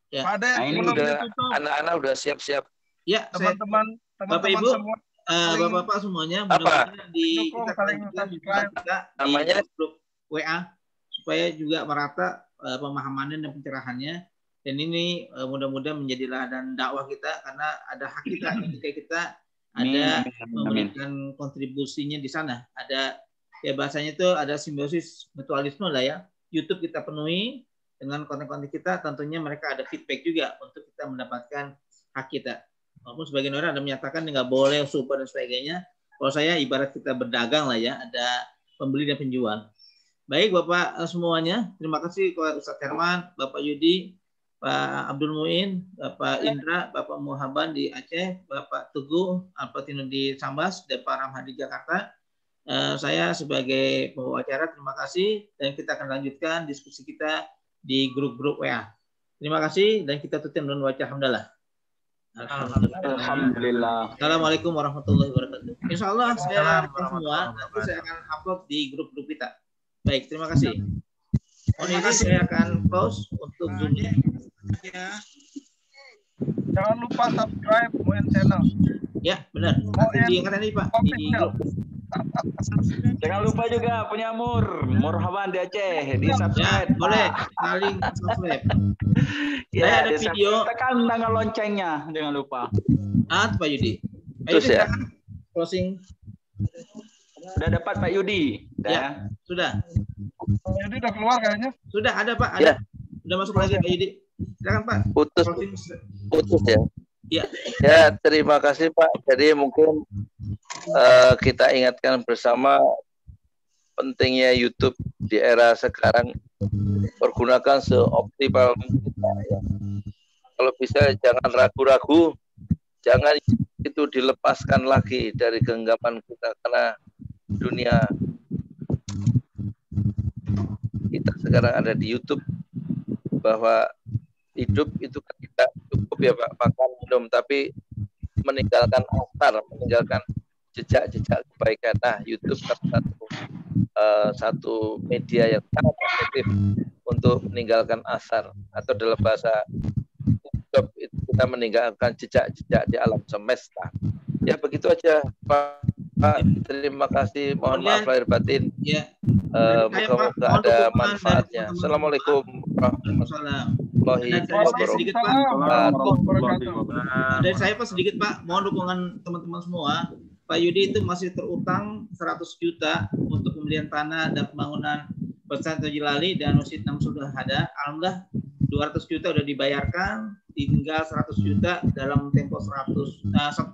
Ya. Ini udah anak-anak udah siap-siap. Ya, teman-teman Bapak Ibu semua. Bapak-bapak semuanya mudah-mudahan kita namanya grup WA supaya juga merata pemahamannya dan pencerahannya, dan ini mudah-mudahan menjadi ladang dakwah kita karena ada hak kita ketika kita ada memberikan kontribusinya di sana. Ada ya bahasanya itu ada simbiosis mutualisme lah ya. YouTube kita penuhi dengan konten-konten kita, tentunya mereka ada feedback juga untuk kita mendapatkan hak kita. Walaupun sebagian orang ada menyatakan nggak boleh super dan sebagainya. Kalau saya ibarat kita berdagang lah ya, ada pembeli dan penjual. Baik Bapak semuanya, terima kasih kepada Ustadz Herman, Bapak Yudi, Pak Abdul Muin, Bapak Indra, Bapak Muhaban di Aceh, Bapak Teguh Alpatino di Sambas, dan Pak Ramhan di Jakarta. Saya sebagai pembawa acara terima kasih, dan kita akan lanjutkan diskusi kita di grup-grup WA. Terima kasih, dan kita tutup dengan baca hamdalah. Alhamdulillah. Assalamualaikum warahmatullahi wabarakatuh. Insya Allah saya semua nanti saya akan upload di grup-grup kita. Baik, terima kasih. Ini saya akan close untuk Zoom-nya. Ya. Jangan lupa subscribe Muin Channel. Ya, benar. Diingatkan ini Pak di grup. Jangan lupa juga punya Murhaban di Aceh, di subscribe. Ya, boleh saling subscribe. Ya, ada video. Tekan tanggal loncengnya, jangan lupa. Pak Yudi. Terus ya. Closing. Sudah dapat Pak Yudi. Ya, sudah. Pak Yudi udah keluar kayaknya. Sudah ada Pak, ada. Ya. Sudah masuk lagi Pak Yudi. Silakan Pak. Putus ya. Ya. Ya, terima kasih Pak. Jadi mungkin kita ingatkan bersama pentingnya YouTube di era sekarang. Pergunakan seoptimal mungkin Pak, ya. Kalau bisa jangan ragu-ragu, jangan itu dilepaskan lagi dari genggaman kita, karena dunia kita sekarang ada di YouTube, bahwa hidup itu kan tidak cukup ya Pak, makan minum, tapi meninggalkan asar, meninggalkan jejak-jejak kebaikan. Nah, YouTube kan satu media yang sangat efektif untuk meninggalkan asar, atau dalam bahasa YouTube itu kita meninggalkan jejak-jejak di alam semesta. Ya begitu aja Pak. Terima kasih. Mohon maaf lahir batin. Ya. Moga-moga ada manfaatnya. Assalamualaikum warahmatullahi wabarakatuh. Dari saya Pak sedikit Pak, mohon dukungan teman-teman semua. Pak Yudi itu masih terutang 100 juta untuk pembelian tanah dan pembangunan pesantren Jilali dan Masjid sudah ada. Alhamdulillah 200 juta sudah dibayarkan, tinggal 100 juta dalam tempo 1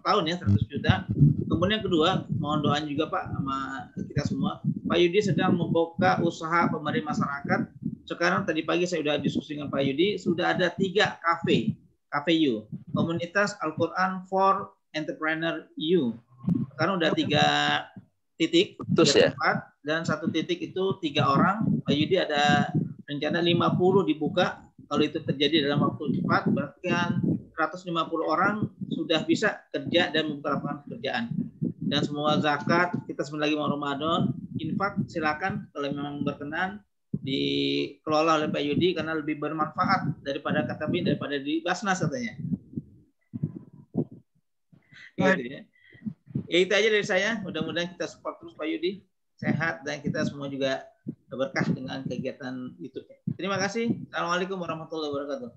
tahun ya, 100 juta. Kemudian kedua, mohon doanya juga Pak sama kita semua. Pak Yudi sedang membuka usaha pemberdayaan masyarakat. Sekarang tadi pagi saya sudah diskusi dengan Pak Yudi, sudah ada 3 kafe U, komunitas Al-Quran for Entrepreneur U. Sekarang udah 3 titik, 3 tempat, dan 1 titik itu 3 orang. Pak Yudi ada rencana 50 dibuka. Kalau itu terjadi dalam waktu cepat, bahkan 150 orang sudah bisa kerja dan membuka lapangan pekerjaan. Dan semua zakat, kita sebentar lagi mau Ramadan, infak silakan kalau memang berkenan dikelola oleh Pak Yudi, karena lebih bermanfaat daripada daripada di Basnas katanya. Gitu ya. Ya itu aja dari saya. Mudah-mudahan kita support terus Pak Yudi, sehat, dan kita semua juga berkah dengan kegiatan YouTube. Terima kasih. Assalamualaikum warahmatullahi wabarakatuh.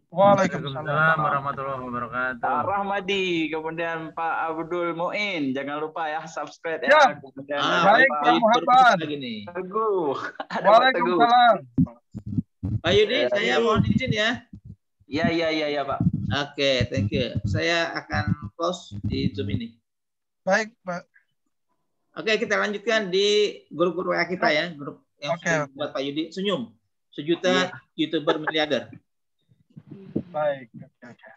Waalaikumsalam warahmatullahi wabarakatuh. Pak Rahmadi, kemudian Pak Abdul Muin, jangan lupa ya subscribe ya. Kemudian baik Pak Muhammad. Teguh. Waalaikumsalam. Pak Yudi, saya mohon izin ya. Ya Pak. Oke, thank you. Saya akan close di Zoom ini. Baik Pak. Oke, kita lanjutkan di grup-grup WA kita ya, grup yang buat Pak Yudi. Senyum, 1 juta YouTuber miliarder. Baik. Oke.